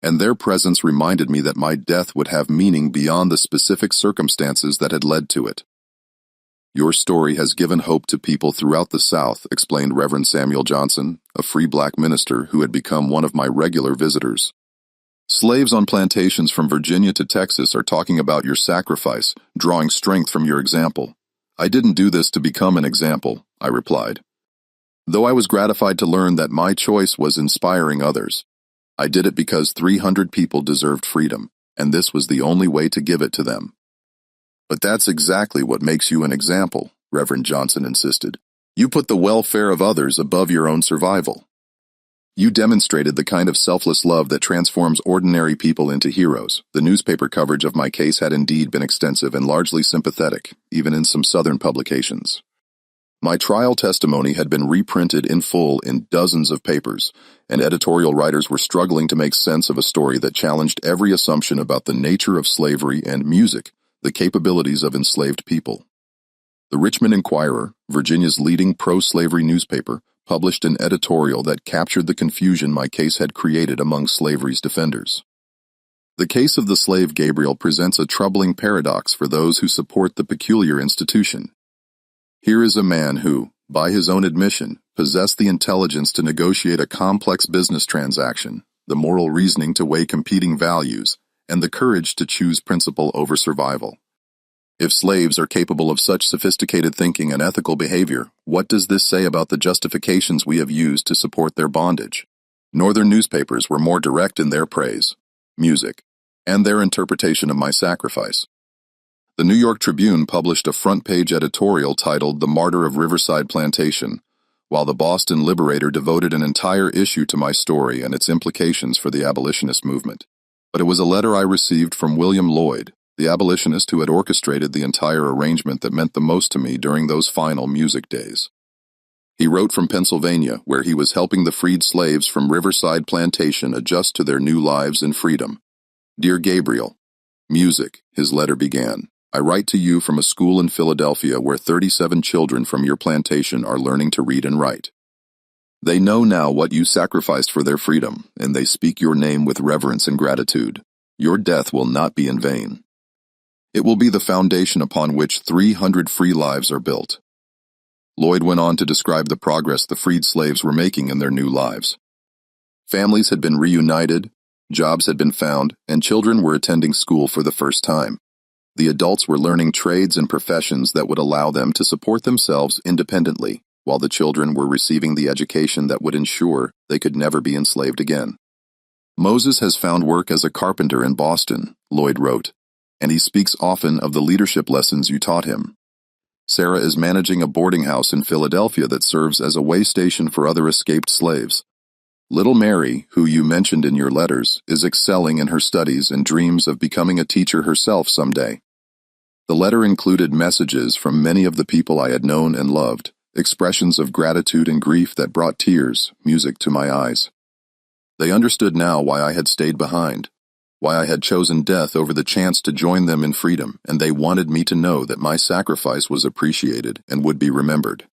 And their presence reminded me that my death would have meaning beyond the specific circumstances that had led to it. Your story has given hope to people throughout the South, explained Reverend Samuel Johnson, a free black minister who had become one of my regular visitors. Slaves on plantations from Virginia to Texas are talking about your sacrifice, drawing strength from your example. I didn't do this to become an example, I replied. Though I was gratified to learn that my choice was inspiring others, I did it because 300 people deserved freedom, and this was the only way to give it to them. But that's exactly what makes you an example, Reverend Johnson insisted. You put the welfare of others above your own survival. You demonstrated the kind of selfless love that transforms ordinary people into heroes. The newspaper coverage of my case had indeed been extensive and largely sympathetic, even in some Southern publications. My trial testimony had been reprinted in full in dozens of papers, and editorial writers were struggling to make sense of a story that challenged every assumption about the nature of slavery and music, the capabilities of enslaved people. The Richmond Enquirer, Virginia's leading pro-slavery newspaper, published an editorial that captured the confusion my case had created among slavery's defenders. The case of the slave Gabriel presents a troubling paradox for those who support the peculiar institution. Here is a man who, by his own admission, possessed the intelligence to negotiate a complex business transaction, the moral reasoning to weigh competing values, and the courage to choose principle over survival. If slaves are capable of such sophisticated thinking and ethical behavior, what does this say about the justifications we have used to support their bondage? Northern newspapers were more direct in their praise, music, and their interpretation of my sacrifice. The New York Tribune published a front-page editorial titled "The Martyr of Riverside Plantation," while the Boston Liberator devoted an entire issue to my story and its implications for the abolitionist movement. But it was a letter I received from William Lloyd, the abolitionist who had orchestrated the entire arrangement that meant the most to me during those final music days. He wrote from Pennsylvania, where he was helping the freed slaves from Riverside Plantation adjust to their new lives in freedom. Dear Gabriel, music, his letter began. I write to you from a school in Philadelphia where 37 children from your plantation are learning to read and write. They know now what you sacrificed for their freedom, and they speak your name with reverence and gratitude. Your death will not be in vain. It will be the foundation upon which 300 free lives are built. Lloyd went on to describe the progress the freed slaves were making in their new lives. Families had been reunited, jobs had been found, and children were attending school for the first time. The adults were learning trades and professions that would allow them to support themselves independently, while the children were receiving the education that would ensure they could never be enslaved again. Moses has found work as a carpenter in Boston, Lloyd wrote, and he speaks often of the leadership lessons you taught him. Sarah is managing a boarding house in Philadelphia that serves as a way station for other escaped slaves. Little Mary, who you mentioned in your letters, is excelling in her studies and dreams of becoming a teacher herself someday. The letter included messages from many of the people I had known and loved, expressions of gratitude and grief that brought tears, music to my eyes. They understood now why I had stayed behind, why I had chosen death over the chance to join them in freedom, and they wanted me to know that my sacrifice was appreciated and would be remembered.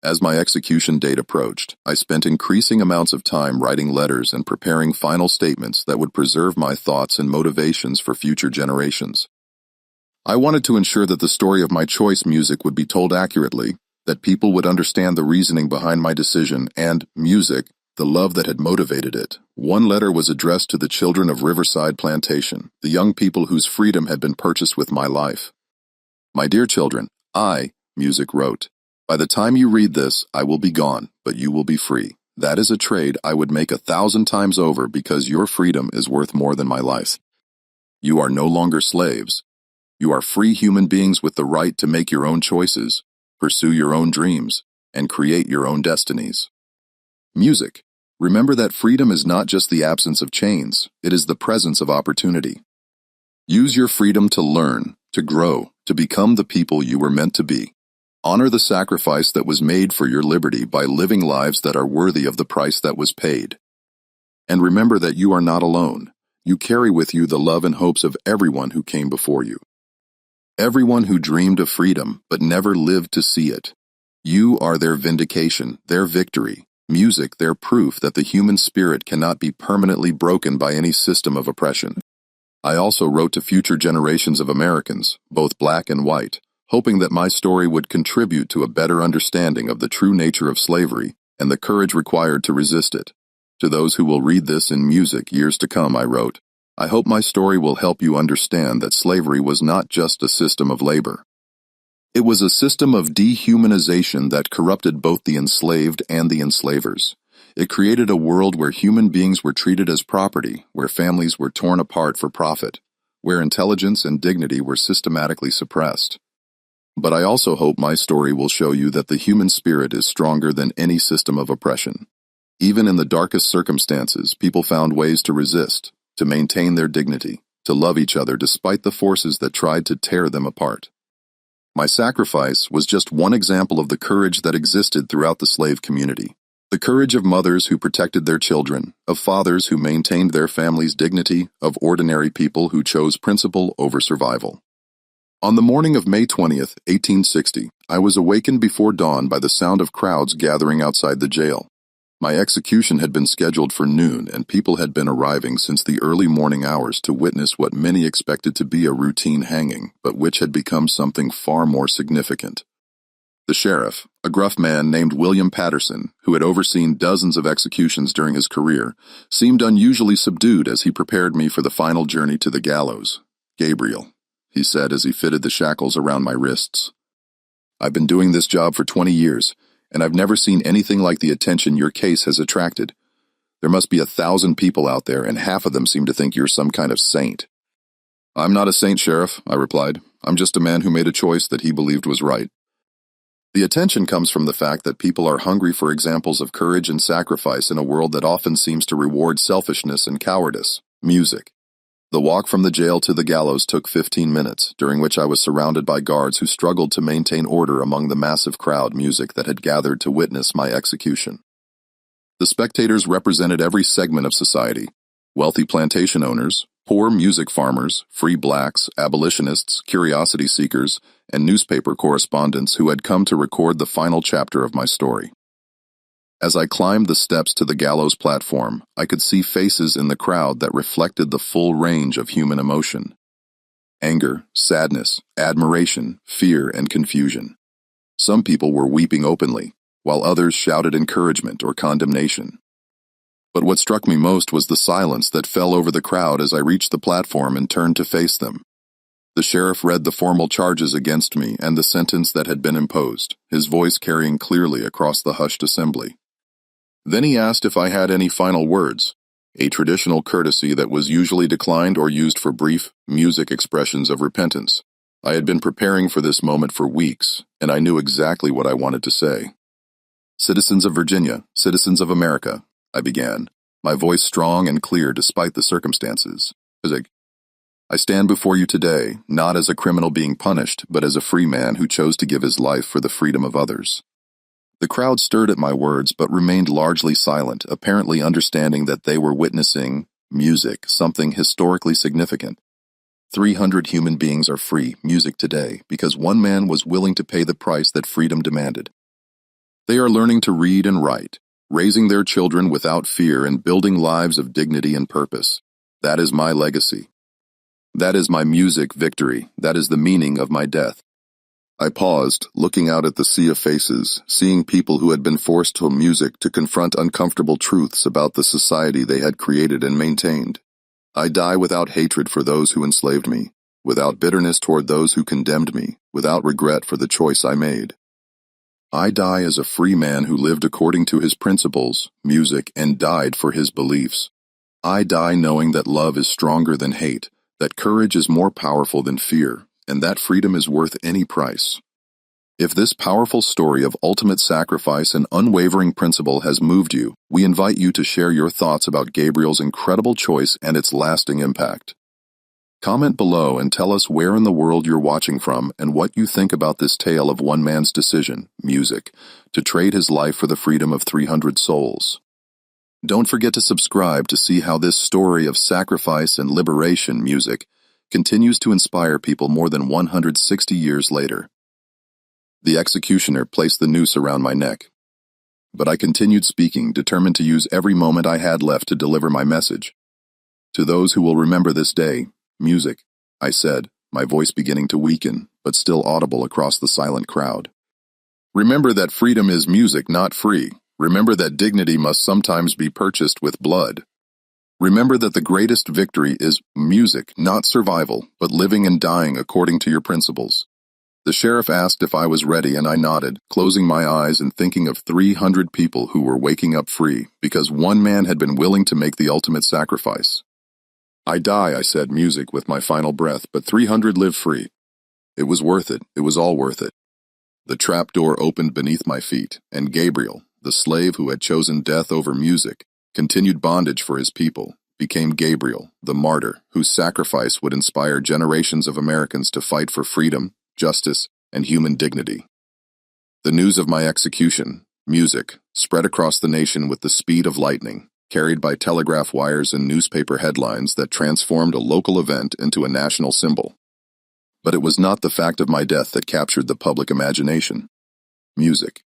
As my execution date approached, I spent increasing amounts of time writing letters and preparing final statements that would preserve my thoughts and motivations for future generations. I wanted to ensure that the story of my choice music would be told accurately, that people would understand the reasoning behind my decision, and music, the love that had motivated it. One letter was addressed to the children of Riverside Plantation, the young people whose freedom had been purchased with my life. My dear children, music wrote, by the time you read this, I will be gone, but you will be free. That is a trade I would make 1,000 times over because your freedom is worth more than my life. You are no longer slaves. You are free human beings with the right to make your own choices, pursue your own dreams, and create your own destinies. Music. Remember that freedom is not just the absence of chains, it is the presence of opportunity. Use your freedom to learn, to grow, to become the people you were meant to be. Honor the sacrifice that was made for your liberty by living lives that are worthy of the price that was paid. And remember that you are not alone. You carry with you the love and hopes of everyone who came before you. Everyone who dreamed of freedom but never lived to see it. You are their vindication, their victory. Music, their proof that the human spirit cannot be permanently broken by any system of oppression. I also wrote to future generations of Americans, both black and white, hoping that my story would contribute to a better understanding of the true nature of slavery and the courage required to resist it. To those who will read this in music years to come, I wrote, I hope my story will help you understand that slavery was not just a system of labor. It was a system of dehumanization that corrupted both the enslaved and the enslavers. It created a world where human beings were treated as property, where families were torn apart for profit, where intelligence and dignity were systematically suppressed. But I also hope my story will show you that the human spirit is stronger than any system of oppression. Even in the darkest circumstances, people found ways to resist, to maintain their dignity, to love each other despite the forces that tried to tear them apart. My sacrifice was just one example of the courage that existed throughout the slave community. The courage of mothers who protected their children, of fathers who maintained their family's dignity, of ordinary people who chose principle over survival. On the morning of May 20th, 1860, I was awakened before dawn by the sound of crowds gathering outside the jail. My execution had been scheduled for noon, and people had been arriving since the early morning hours to witness what many expected to be a routine hanging, but which had become something far more significant. The sheriff, a gruff man named William Patterson, who had overseen dozens of executions during his career, seemed unusually subdued as he prepared me for the final journey to the gallows. Gabriel, he said as he fitted the shackles around my wrists. I've been doing this job for 20 years, and I've never seen anything like the attention your case has attracted. There must be 1,000 people out there, and half of them seem to think you're some kind of saint. I'm not a saint, Sheriff, I replied. I'm just a man who made a choice that he believed was right. The attention comes from the fact that people are hungry for examples of courage and sacrifice in a world that often seems to reward selfishness and cowardice. Music. The walk from the jail to the gallows took 15 minutes, during which I was surrounded by guards who struggled to maintain order among the massive crowd music that had gathered to witness my execution. The spectators represented every segment of society: wealthy plantation owners, poor music farmers, free blacks, abolitionists, curiosity seekers, and newspaper correspondents who had come to record the final chapter of my story. As I climbed the steps to the gallows platform, I could see faces in the crowd that reflected the full range of human emotion: anger, sadness, admiration, fear, and confusion. Some people were weeping openly, while others shouted encouragement or condemnation. But what struck me most was the silence that fell over the crowd as I reached the platform and turned to face them. The sheriff read the formal charges against me and the sentence that had been imposed, his voice carrying clearly across the hushed assembly. Then he asked if I had any final words, a traditional courtesy that was usually declined or used for brief, music expressions of repentance. I had been preparing for this moment for weeks, and I knew exactly what I wanted to say. "Citizens of Virginia, citizens of America," I began, my voice strong and clear despite the circumstances. I stand before you today, not as a criminal being punished, but as a free man who chose to give his life for the freedom of others. The crowd stirred at my words, but remained largely silent, apparently understanding that they were witnessing music, something historically significant. 300 human beings are free music today because one man was willing to pay the price that freedom demanded. They are learning to read and write, raising their children without fear and building lives of dignity and purpose. That is my legacy. That is my music victory. That is the meaning of my death. I paused, looking out at the sea of faces, seeing people who had been forced to music to confront uncomfortable truths about the society they had created and maintained. I die without hatred for those who enslaved me, without bitterness toward those who condemned me, without regret for the choice I made. I die as a free man who lived according to his principles, music, and died for his beliefs. I die knowing that love is stronger than hate, that courage is more powerful than fear, and that freedom is worth any price. If this powerful story of ultimate sacrifice and unwavering principle has moved you, we invite you to share your thoughts about Gabriel's incredible choice and its lasting impact. Comment below and tell us where in the world you're watching from and what you think about this tale of one man's decision, music, to trade his life for the freedom of 300 souls. Don't forget to subscribe to see how this story of sacrifice and liberation, music, continues to inspire people more than 160 years later. The executioner placed the noose around my neck, but I continued speaking, determined to use every moment I had left to deliver my message. To those who will remember this day, music, I said, my voice beginning to weaken, but still audible across the silent crowd. Remember that freedom is music, not free. Remember that dignity must sometimes be purchased with blood. Remember that the greatest victory is music, not survival, but living and dying according to your principles. The sheriff asked if I was ready, and I nodded, closing my eyes and thinking of 300 people who were waking up free because one man had been willing to make the ultimate sacrifice. I die, I said, music, with my final breath, but 300 live free. It was worth it. It was all worth it. The trap door opened beneath my feet, and Gabriel, the slave who had chosen death over music, continued bondage for his people, became Gabriel, the martyr, whose sacrifice would inspire generations of Americans to fight for freedom, justice, and human dignity. The news of my execution, music, spread across the nation with the speed of lightning, carried by telegraph wires and newspaper headlines that transformed a local event into a national symbol. But it was not the fact of my death that captured the public imagination. Music.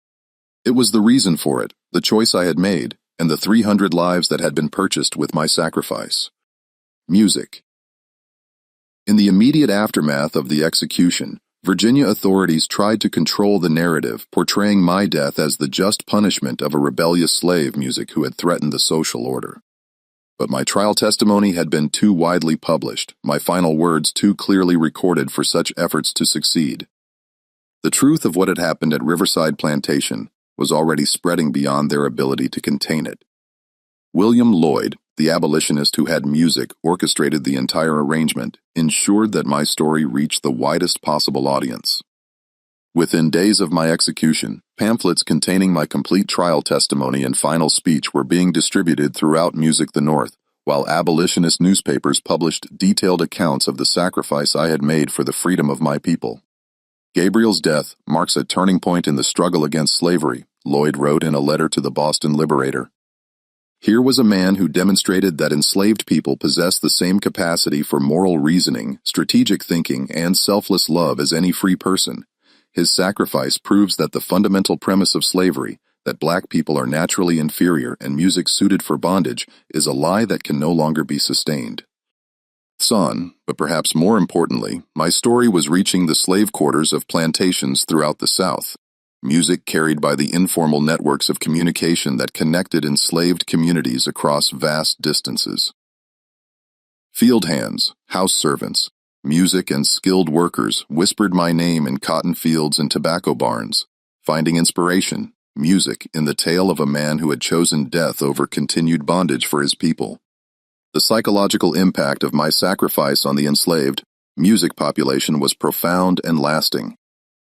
It was the reason for it, the choice I had made, and the 300 lives that had been purchased with my sacrifice. Music. In the immediate aftermath of the execution, Virginia authorities tried to control the narrative, portraying my death as the just punishment of a rebellious slave music who had threatened the social order. But my trial testimony had been too widely published, my final words too clearly recorded for such efforts to succeed. The truth of what had happened at Riverside Plantation was already spreading beyond their ability to contain it. William Lloyd, the abolitionist who had music orchestrated the entire arrangement, ensured that my story reached the widest possible audience. Within days of my execution, pamphlets containing my complete trial testimony and final speech were being distributed throughout Music the North, while abolitionist newspapers published detailed accounts of the sacrifice I had made for the freedom of my people. Gabriel's death marks a turning point in the struggle against slavery, Lloyd wrote in a letter to the Boston Liberator. Here was a man who demonstrated that enslaved people possess the same capacity for moral reasoning, strategic thinking, and selfless love as any free person. His sacrifice proves that the fundamental premise of slavery, that black people are naturally inferior and music suited for bondage, is a lie that can no longer be sustained. Son, but perhaps more importantly, my story was reaching the slave quarters of plantations throughout the South. Music carried by the informal networks of communication that connected enslaved communities across vast distances. Field hands, house servants, music and skilled workers whispered my name in cotton fields and tobacco barns, finding inspiration, music, in the tale of a man who had chosen death over continued bondage for his people. The psychological impact of my sacrifice on the enslaved, music population was profound and lasting.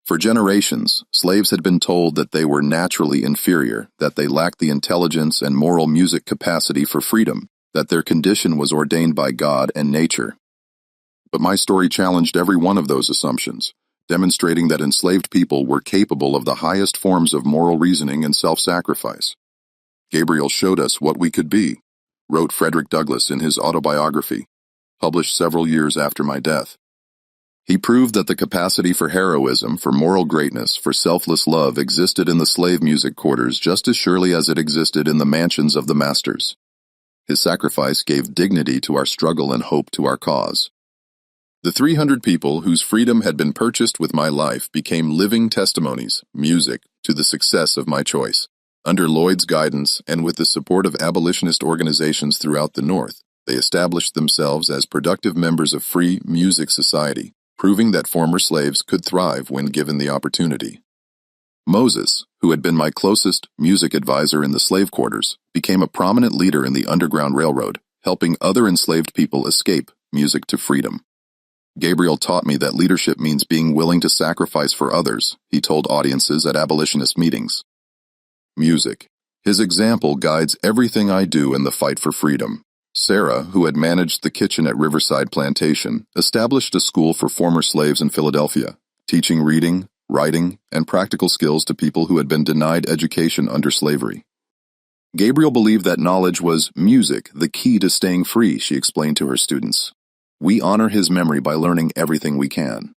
For generations, slaves had been told that they were naturally inferior, that they lacked the intelligence and moral music capacity for freedom, that their condition was ordained by God and nature. But my story challenged every one of those assumptions, demonstrating that enslaved people were capable of the highest forms of moral reasoning and self-sacrifice. Gabriel showed us what we could be, wrote Frederick Douglass in his autobiography, published several years after my death. He proved that the capacity for heroism, for moral greatness, for selfless love existed in the slave music quarters just as surely as it existed in the mansions of the masters. His sacrifice gave dignity to our struggle and hope to our cause. The 300 people whose freedom had been purchased with my life became living testimonies, music, to the success of my choice. Under Lloyd's guidance and with the support of abolitionist organizations throughout the North, they established themselves as productive members of free music society, proving that former slaves could thrive when given the opportunity. Moses, who had been my closest music advisor in the slave quarters, became a prominent leader in the Underground Railroad, helping other enslaved people escape music to freedom. Gabriel taught me that leadership means being willing to sacrifice for others, he told audiences at abolitionist meetings. Music. His example guides everything I do in the fight for freedom. Sarah, who had managed the kitchen at Riverside Plantation, established a school for former slaves in Philadelphia, teaching reading, writing, and practical skills to people who had been denied education under slavery. Gabriel believed that knowledge was music, the key to staying free, she explained to her students. We honor his memory by learning everything we can.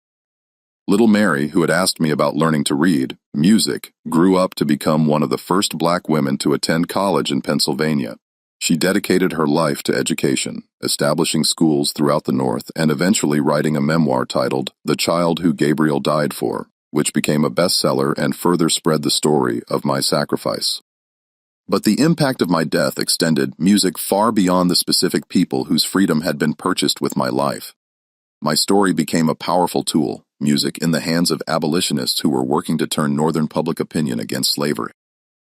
Little Mary, who had asked me about learning to read music, grew up to become one of the first black women to attend college in Pennsylvania. She dedicated her life to education, establishing schools throughout the North and eventually writing a memoir titled The Child Who Gabriel Died For, which became a bestseller and further spread the story of my sacrifice. But the impact of my death extended music far beyond the specific people whose freedom had been purchased with my life. My story became a powerful tool, music in the hands of abolitionists who were working to turn Northern public opinion against slavery.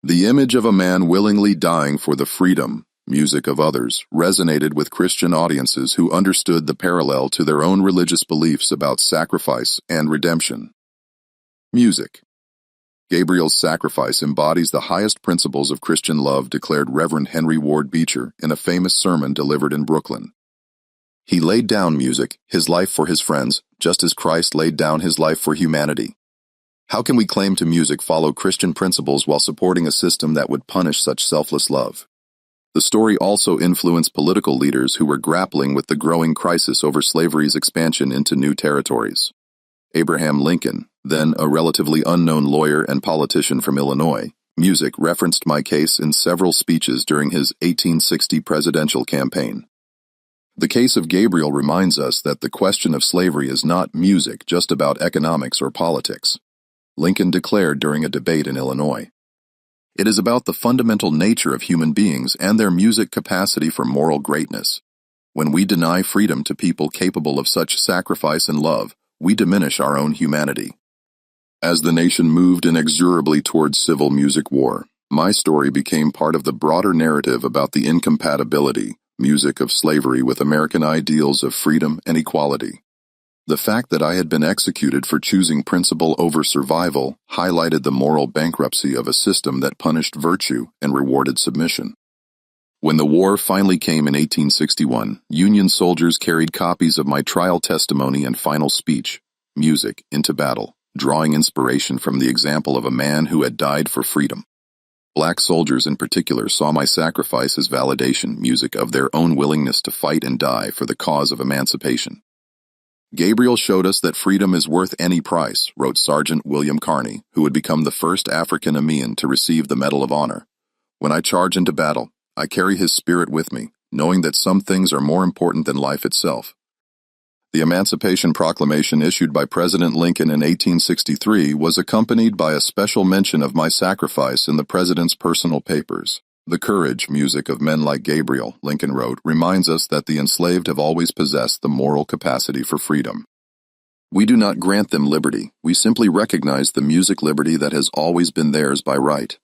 The image of a man willingly dying for the freedom, music of others, resonated with Christian audiences who understood the parallel to their own religious beliefs about sacrifice and redemption. Music. Gabriel's sacrifice embodies the highest principles of Christian love, declared Reverend Henry Ward Beecher in a famous sermon delivered in Brooklyn. He laid down music, his life for his friends, just as Christ laid down his life for humanity. How can we claim to music follow Christian principles while supporting a system that would punish such selfless love? The story also influenced political leaders who were grappling with the growing crisis over slavery's expansion into new territories. Abraham Lincoln, then a relatively unknown lawyer and politician from Illinois, music referenced my case in several speeches during his 1860 presidential campaign. The case of Gabriel reminds us that the question of slavery is not music just about economics or politics. Lincoln declared during a debate in Illinois. It is about the fundamental nature of human beings and their music capacity for moral greatness. When we deny freedom to people capable of such sacrifice and love, we diminish our own humanity. As the nation moved inexorably towards civil music war, my story became part of the broader narrative about the incompatibility, music of slavery with American ideals of freedom and equality. The fact that I had been executed for choosing principle over survival highlighted the moral bankruptcy of a system that punished virtue and rewarded submission. When the war finally came in 1861, Union soldiers carried copies of my trial testimony and final speech, music, into battle, drawing inspiration from the example of a man who had died for freedom. Black soldiers in particular saw my sacrifice as validation music of their own willingness to fight and die for the cause of emancipation. Gabriel showed us that freedom is worth any price, wrote Sergeant William Carney, who would become the first African-American to receive the Medal of Honor. When I charge into battle, I carry his spirit with me, knowing that some things are more important than life itself. The Emancipation Proclamation issued by President Lincoln in 1863 was accompanied by a special mention of my sacrifice in the president's personal papers. The courage music of men like Gabriel, Lincoln wrote, reminds us that the enslaved have always possessed the moral capacity for freedom. We do not grant them liberty, we simply recognize the music liberty that has always been theirs by right.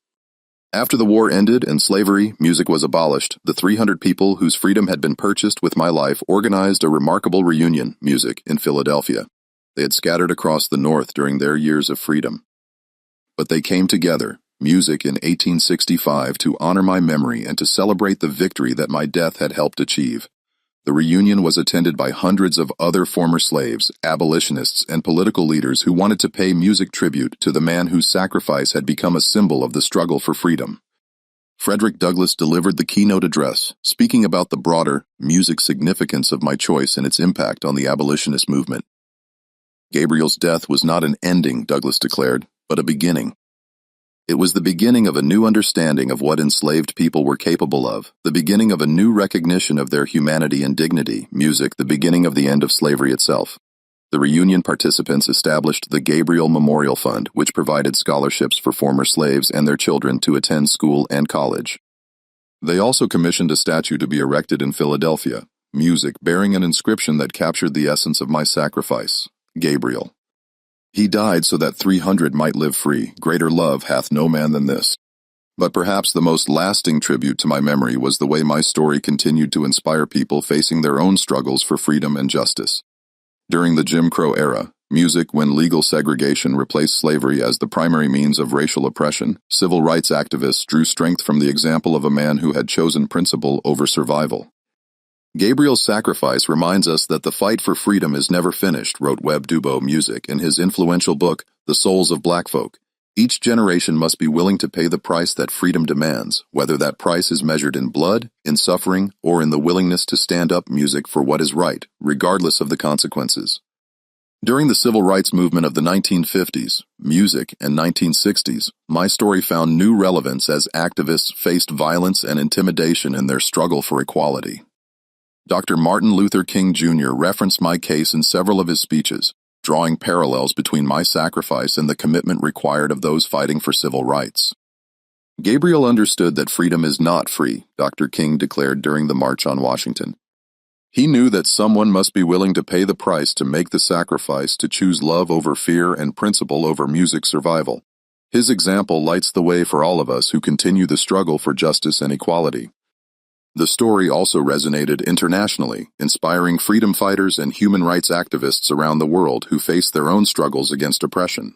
After the war ended and slavery, music was abolished, the 300 people whose freedom had been purchased with my life organized a remarkable reunion, music, in Philadelphia. They had scattered across the North during their years of freedom. But they came together, music in 1865, to honor my memory and to celebrate the victory that my death had helped achieve. The reunion was attended by hundreds of other former slaves, abolitionists, and political leaders who wanted to pay music tribute to the man whose sacrifice had become a symbol of the struggle for freedom. Frederick Douglass delivered the keynote address, speaking about the broader, music significance of my choice and its impact on the abolitionist movement. Gabriel's death was not an ending, Douglass declared, but a beginning. It was the beginning of a new understanding of what enslaved people were capable of, the beginning of a new recognition of their humanity and dignity, music, the beginning of the end of slavery itself. The reunion participants established the Gabriel Memorial Fund, which provided scholarships for former slaves and their children to attend school and college. They also commissioned a statue to be erected in Philadelphia, music bearing an inscription that captured the essence of my sacrifice, Gabriel. He died so that 300 might live free. Greater love hath no man than this. But perhaps the most lasting tribute to my memory was the way my story continued to inspire people facing their own struggles for freedom and justice. During the Jim Crow era, music, when legal segregation replaced slavery as the primary means of racial oppression, civil rights activists drew strength from the example of a man who had chosen principle over survival. Gabriel's sacrifice reminds us that the fight for freedom is never finished, wrote Webb Dubois Music in his influential book, The Souls of Black Folk. Each generation must be willing to pay the price that freedom demands, whether that price is measured in blood, in suffering, or in the willingness to stand up music for what is right, regardless of the consequences. During the civil rights movement of the 1950s, music, and 1960s, my story found new relevance as activists faced violence and intimidation in their struggle for equality. Dr. Martin Luther King Jr. referenced my case in several of his speeches, drawing parallels between my sacrifice and the commitment required of those fighting for civil rights. Gabriel understood that freedom is not free, Dr. King declared during the March on Washington. He knew that someone must be willing to pay the price to make the sacrifice to choose love over fear and principle over music survival. His example lights the way for all of us who continue the struggle for justice and equality. The story also resonated internationally, inspiring freedom fighters and human rights activists around the world who face their own struggles against oppression.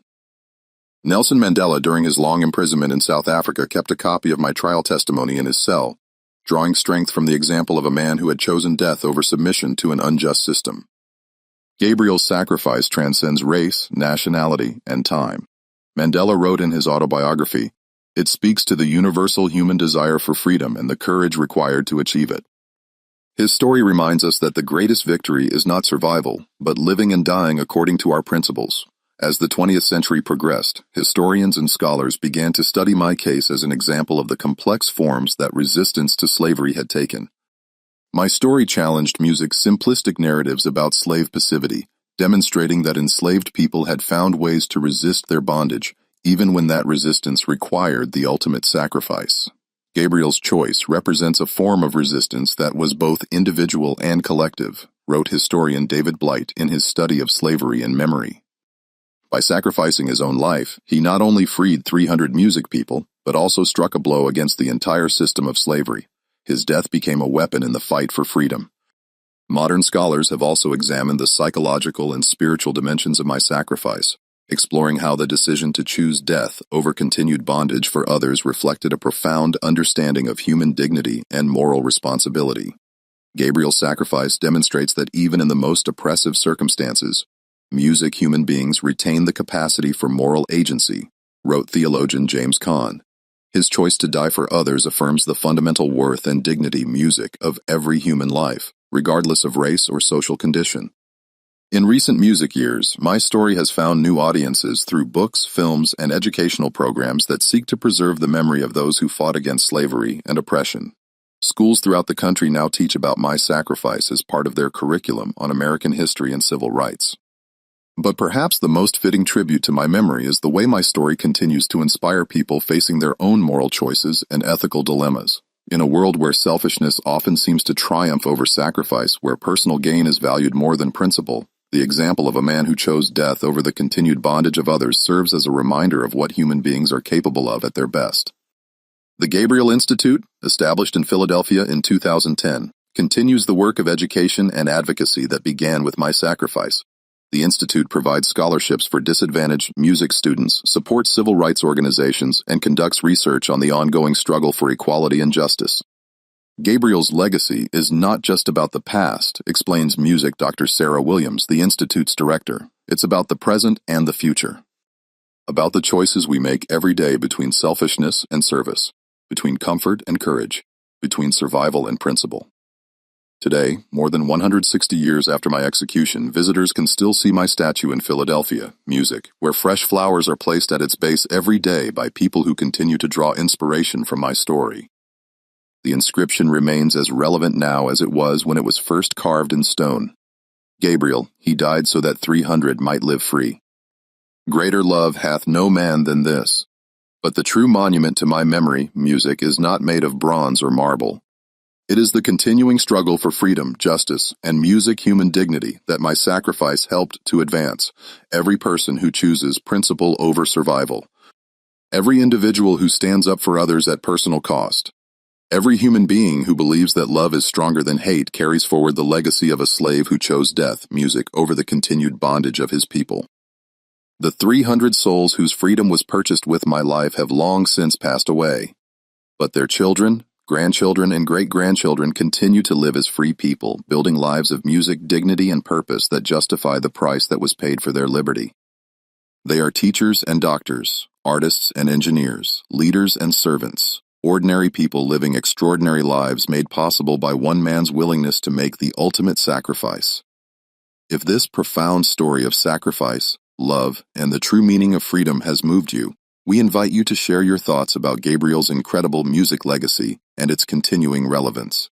Nelson Mandela, during his long imprisonment in South Africa, kept a copy of my trial testimony in his cell, drawing strength from the example of a man who had chosen death over submission to an unjust system. Gabriel's sacrifice transcends race, nationality, and time. Mandela wrote in his autobiography, "It speaks to the universal human desire for freedom and the courage required to achieve it." His story reminds us that the greatest victory is not survival, but living and dying according to our principles. As the 20th century progressed, historians and scholars began to study my case as an example of the complex forms that resistance to slavery had taken. My story challenged music's simplistic narratives about slave passivity, demonstrating that enslaved people had found ways to resist their bondage, even when that resistance required the ultimate sacrifice. Gabriel's choice represents a form of resistance that was both individual and collective, wrote historian David Blight in his study of slavery and memory. By sacrificing his own life, he not only freed 300 music people, but also struck a blow against the entire system of slavery. His death became a weapon in the fight for freedom. Modern scholars have also examined the psychological and spiritual dimensions of my sacrifice, exploring how the decision to choose death over continued bondage for others reflected a profound understanding of human dignity and moral responsibility. Gabriel's sacrifice demonstrates that even in the most oppressive circumstances, human beings retain the capacity for moral agency, wrote theologian James Caan. His choice to die for others affirms the fundamental worth and dignity of every human life, regardless of race or social condition. In recent music years, my story has found new audiences through books, films, and educational programs that seek to preserve the memory of those who fought against slavery and oppression. Schools throughout the country now teach about my sacrifice as part of their curriculum on American history and civil rights. But perhaps the most fitting tribute to my memory is the way my story continues to inspire people facing their own moral choices and ethical dilemmas. In a world where selfishness often seems to triumph over sacrifice, where personal gain is valued more than principle, the example of a man who chose death over the continued bondage of others serves as a reminder of what human beings are capable of at their best. The Gabriel Institute, established in Philadelphia in 2010, continues the work of education and advocacy that began with my sacrifice. The Institute provides scholarships for disadvantaged music students, supports civil rights organizations, and conducts research on the ongoing struggle for equality and justice. Gabriel's legacy is not just about the past, explains music Dr. Sarah Williams, the Institute's director. It's about the present and the future. About the choices we make every day between selfishness and service, between comfort and courage, between survival and principle. Today, more than 160 years after my execution, visitors can still see my statue in Philadelphia, music, where fresh flowers are placed at its base every day by people who continue to draw inspiration from my story. The inscription remains as relevant now as it was when it was first carved in stone. Gabriel, he died so that 300 might live free. Greater love hath no man than this. But the true monument to my memory, music, is not made of bronze or marble. It is the continuing struggle for freedom, justice, and human dignity that my sacrifice helped to advance. Every person who chooses principle over survival. Every individual who stands up for others at personal cost. Every human being who believes that love is stronger than hate carries forward the legacy of a slave who chose death, music, over the continued bondage of his people. The 300 souls whose freedom was purchased with my life have long since passed away. But their children, grandchildren, and great-grandchildren continue to live as free people, building lives of music, dignity, and purpose that justify the price that was paid for their liberty. They are teachers and doctors, artists and engineers, leaders and servants, ordinary people living extraordinary lives made possible by one man's willingness to make the ultimate sacrifice. If this profound story of sacrifice, love, and the true meaning of freedom has moved you, we invite you to share your thoughts about Gabriel's incredible music legacy and its continuing relevance.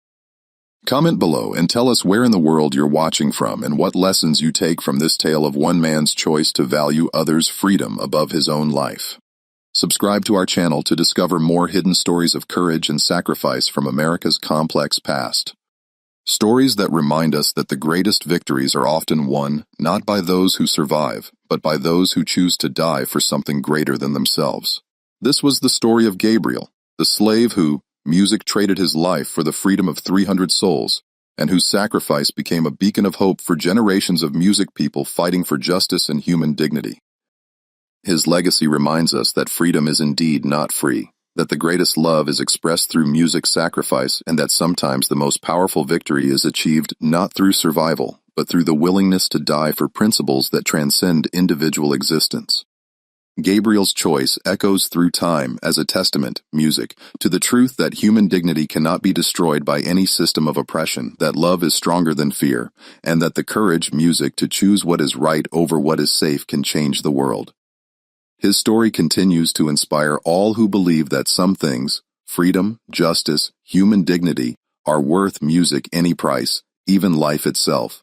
Comment below and tell us where in the world you're watching from and what lessons you take from this tale of one man's choice to value others' freedom above his own life. Subscribe to our channel to discover more hidden stories of courage and sacrifice from America's complex past. Stories that remind us that the greatest victories are often won not by those who survive, but by those who choose to die for something greater than themselves. This was the story of Gabriel, the slave who, music, traded his life for the freedom of 300 souls, and whose sacrifice became a beacon of hope for generations of music people fighting for justice and human dignity. His legacy reminds us that freedom is indeed not free, that the greatest love is expressed through music sacrifice, and that sometimes the most powerful victory is achieved not through survival, but through the willingness to die for principles that transcend individual existence. Gabriel's choice echoes through time as a testament, music, to the truth that human dignity cannot be destroyed by any system of oppression, that love is stronger than fear, and that the courage, music, to choose what is right over what is safe can change the world. His story continues to inspire all who believe that some things, freedom, justice, human dignity, are worth music any price, even life itself.